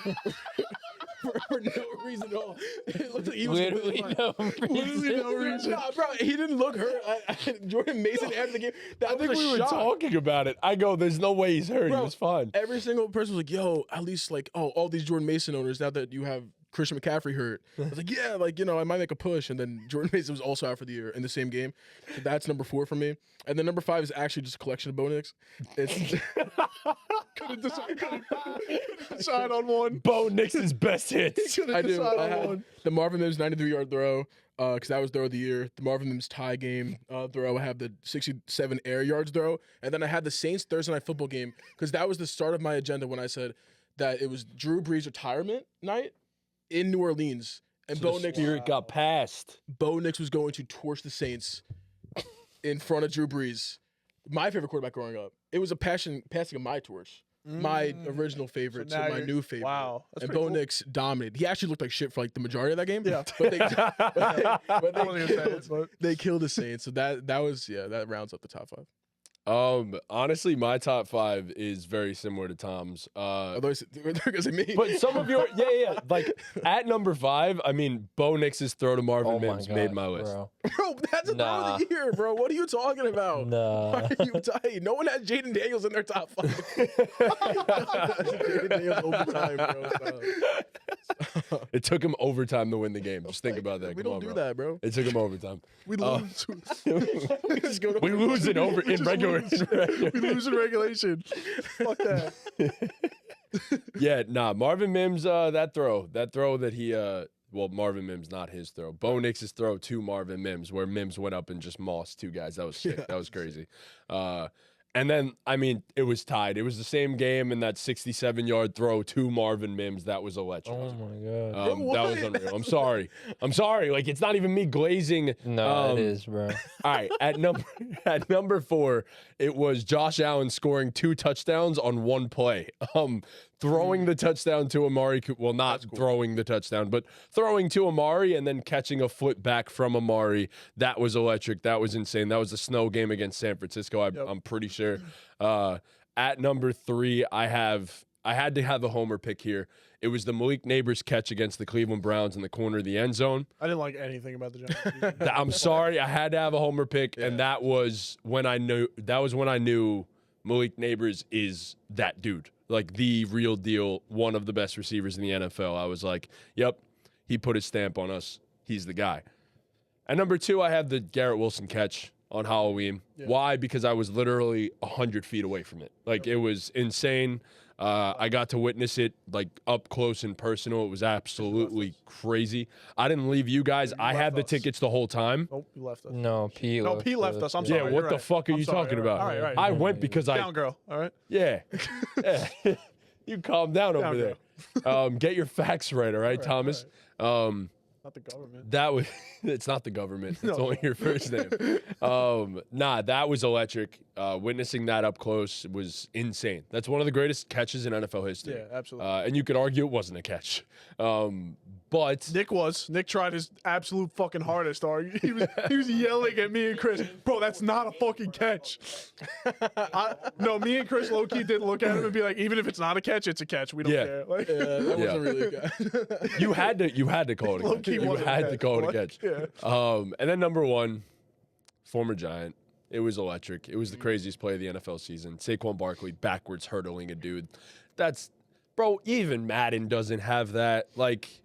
For no reason at all. It looked like he was Literally no Literally no reason. reason. Nah, bro, he didn't look hurt. Jordan Mason after the game. That I was think a we were shock. talking about it. I go, there's no way he's hurt. Bro, He was fine. Every single person was like, yo, at least like, oh, all these Jordan Mason owners, now that you have Christian McCaffrey hurt. I was like, yeah, like, you know, I might make a push. And then Jordan Mason was also out for the year in the same game. So that's number 4 for me. And then number 5 is actually just a collection of Bo Nix. It's Couldn't decide on one. Bo Nix's best hits. Couldn't I do. decide I on had one. the Marvin Mims 93-yard throw, because that was throw of the year. The Marvin Mims tie game throw. I have the 67 air yards throw. And then I had the Saints Thursday Night Football game, because that was the start of my agenda when I said that it was Drew Brees' retirement night in New Orleans. And So Bo the Nix, spirit got passed. Bo Nix was going to torch the Saints in front of Drew Brees. My favorite quarterback growing up. It was a passing of my torch. My original favorite So to now my you're- new favorite. Wow, that's And pretty Bo cool. Nix dominated. He actually looked like shit for like the majority of that game. Yeah. But they, but I wasn't gonna say it, killed, but they killed the Saints. So that was, yeah, that rounds up the top 5. Honestly, my top 5 is very similar to Tom's. Although they're gonna say me. But some of your, yeah. Like at number 5, I mean, Bo Nix's throw to Marvin Oh my Mims made gosh, my list. bro. Bro, that's a throw of the year, bro. What are you talking about? Nah. Why are you hey, no one has Jaden Daniels in their top 5. Jaden Daniels overtime, bro. Stop. It took him overtime to win the game. Just think about that. We Come don't on, do bro. that, bro. It took him overtime. we Oh. lose. We just go to We lose it over in just regular. lose. We lose in regulation. Fuck that. Yeah, nah. Marvin Mims, that throw that he, well, Marvin Mims, not his throw. Bo Nix's throw to Marvin Mims, where Mims went up and just mossed 2 guys. That was sick. That was crazy. And then, I mean, it was tied. It was the same game, and that 67-yard throw to Marvin Mims, that was electric. Oh my god. That was unreal. I'm sorry. Like, it's not even me glazing. No, it is, bro. All right, at number 4, it was Josh Allen scoring 2 touchdowns on one play. Throwing the touchdown to Amari, well, not throwing the touchdown, but throwing to Amari and then catching a foot back from Amari. That was electric. That was insane. That was a snow game against San Francisco, I'm pretty sure. At number 3, I had to have a homer pick here. It was the Malik Neighbors catch against the Cleveland Browns in the corner of the end zone. I didn't like anything about the Giants. I'm sorry, I had to have a homer pick, and that was when I knew Malik Neighbors is that dude. Like the real deal, one of the best receivers in the NFL. I was like, yep, he put his stamp on us. He's the guy. At number 2, I have the Garrett Wilson catch on Halloween. Yeah. Why? Because I was literally 100 feet away from it. Like, it was insane. I got to witness it, like, up close and personal. It was absolutely crazy. I didn't leave you guys. I had the tickets the whole time. Nope, you left us. No, Pete left us. I'm sorry. Yeah, what the fuck are you talking about? All right. I went because Down, girl. All right? Yeah. You calm down over there. Get your facts right, all right, Thomas? Right. Not the government. It's not the government. It's only your first name. That was electric. Witnessing that up close was insane. That's one of the greatest catches in NFL history. Yeah, absolutely. And you could argue it wasn't a catch. But Nick tried his absolute fucking hardest. He was yelling at me and Chris, bro, that's not a fucking catch. No, me and Chris low-key did look at him and be like, even if it's not a catch, it's a catch. We don't care. Like, that wasn't really a catch. You had to call it a catch. You had to call it a catch. Yeah. And then number 1, former Giant. It was electric. It was the craziest play of the NFL season. Saquon Barkley backwards hurdling a dude. Bro, even Madden doesn't have that. Like,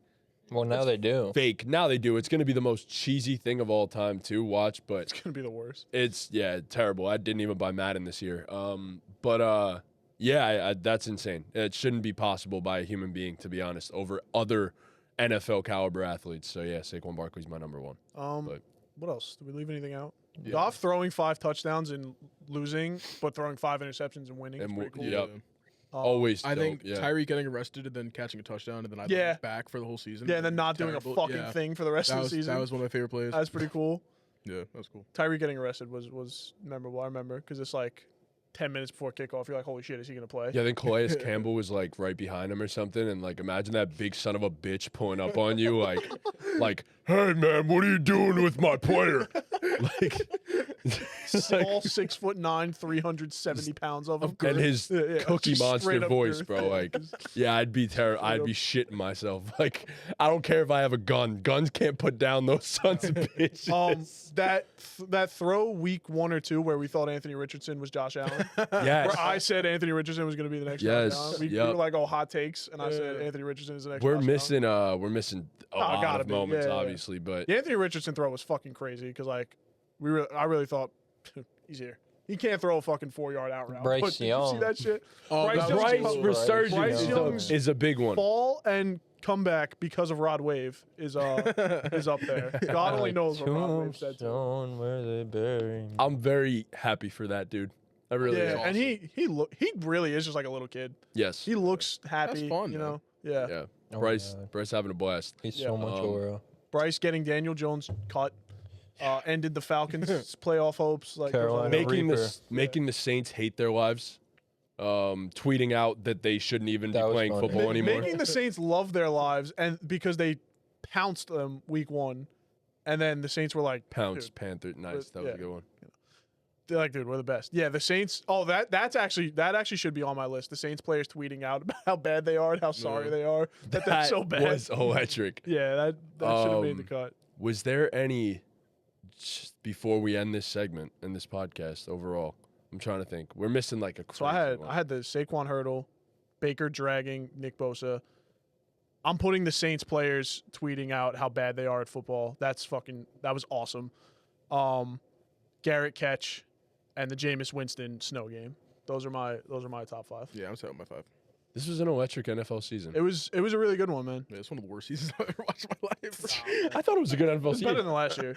well, now they do. Fake. Now they do. It's going to be the most cheesy thing of all time to watch, but it's going to be the worst. It's terrible. I didn't even buy Madden this year. That's insane. It shouldn't be possible by a human being, to be honest, over other NFL caliber athletes. So yeah, Saquon Barkley's my number 1. What else? Did we leave anything out? Yeah. Goff throwing 5 touchdowns and losing, but throwing 5 interceptions and winning. And pretty cool. Yep. Always. I think yeah. Tyreek getting arrested and then catching a touchdown and then I back for the whole season. Yeah, and then not doing a fucking thing for the rest of the season. That was one of my favorite plays. That's pretty cool. Yeah, that was cool. Tyreek getting arrested was memorable. I remember because it's like 10 mintes before kickoff. You're like, holy shit, is he gonna play? Yeah, I think Calais Campbell was like right behind him or something, and like imagine that big son of a bitch pulling up on you, like, hey man, what are you doing with my player? Like, all 6'9", 370 pounds of him, and his Cookie Monster voice, bro. Like, yeah, I'd be I'd be shitting myself. Like, I don't care if I have a gun. Guns can't put down those sons of bitches. That throw week 1 or 2 where we thought Anthony Richardson was Josh Allen. Yes. Where I said Anthony Richardson was going to be the next. Yes. We were like, oh, hot takes, and I said Anthony Richardson is the next. We're missing a lot of moments, yeah. obviously, but the Anthony Richardson throw was fucking crazy because like I really thought he's here. He can't throw a fucking 4-yard out route. Bryce Young. Did you see that shit? Bryce resurgence Young's is a big one. Fall and comeback because of Rod Wave is up there. God only knows what Rod Wave said to him. Where they bury me. I'm very happy for that dude. I really am. Yeah, and he really is just like a little kid. Yes. He looks happy. That's fun, you know. though. Yeah. Yeah. Bryce having a blast. He's so much aura. Bryce getting Daniel Jones cut. Ended the Falcons' playoff hopes. Like Carolina making the Saints hate their lives. Tweeting out that they shouldn't even be playing football anymore. Making the Saints love their lives, and because they pounced them week 1, and then the Saints were like Pounce Panther. Nice, that was a good one. They're like, dude, we're the best. Yeah, the Saints. Oh, that actually should be on my list. The Saints players tweeting out about how bad they are and how sorry they are. That's so bad. That was electric. Yeah, that should have made the cut. Was there any? Just before we end this segment and this podcast overall, I'm trying to think. We're missing like a crazy one. I had the Saquon hurdle, Baker dragging Nick Bosa. I'm putting the Saints players tweeting out how bad they are at football. That was awesome. Garrett catch and the Jameis Winston snow game. Those are my top 5. Yeah, I'm set with my 5. This was an electric NFL season. It was a really good one, man. Yeah, it's one of the worst seasons I've ever watched in my life. I thought it was a good NFL It was season. better than last year.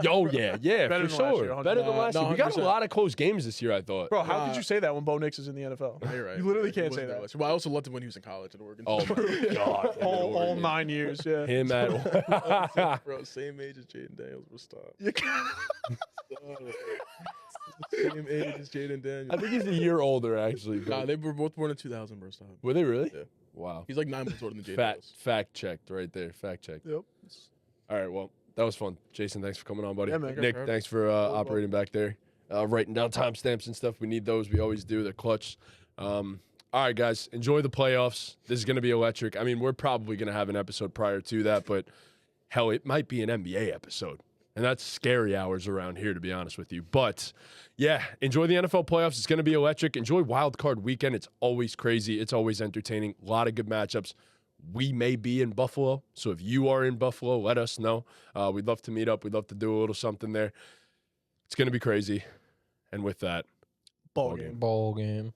Oh, yeah, Better for than last sure. year, Better than 100%. last year. No, We got a 100%. lot of close games this year, I thought. Bro, how could you say that when Bo Nix is in the NFL? Yeah, you're right. You literally He can't wasn't say there that. last year. Well, I also loved him when he was in college at Oregon. Oh, my God. All 9 years, yeah. Him at... Bro, same age as Jaden Daniels. Bro, stop. You Same age as Jaden Daniels. I think he's a year older, actually. But... Nah, they were both born in 2000, bro. Stop. Were they really? Yeah. Wow. He's like 9 months older than Jaden Daniels. Fact checked right there. Fact checked. Yep. All right, well, that was fun. Jason, thanks for coming on, buddy. Yeah, man. Nick, thanks for operating back there. Writing down timestamps and stuff. We need those. We always do. They're clutch. All right, guys, enjoy the playoffs. This is going to be electric. I mean, we're probably going to have an episode prior to that, but hell, it might be an NBA episode. And that's scary hours around here, to be honest with you. But, yeah, enjoy the NFL playoffs. It's going to be electric. Enjoy Wild Card Weekend. It's always crazy. It's always entertaining. A lot of good matchups. We may be in Buffalo, so if you are in Buffalo, let us know. We'd love to meet up. We'd love to do a little something there. It's going to be crazy. And with that, Ball game. Ball game.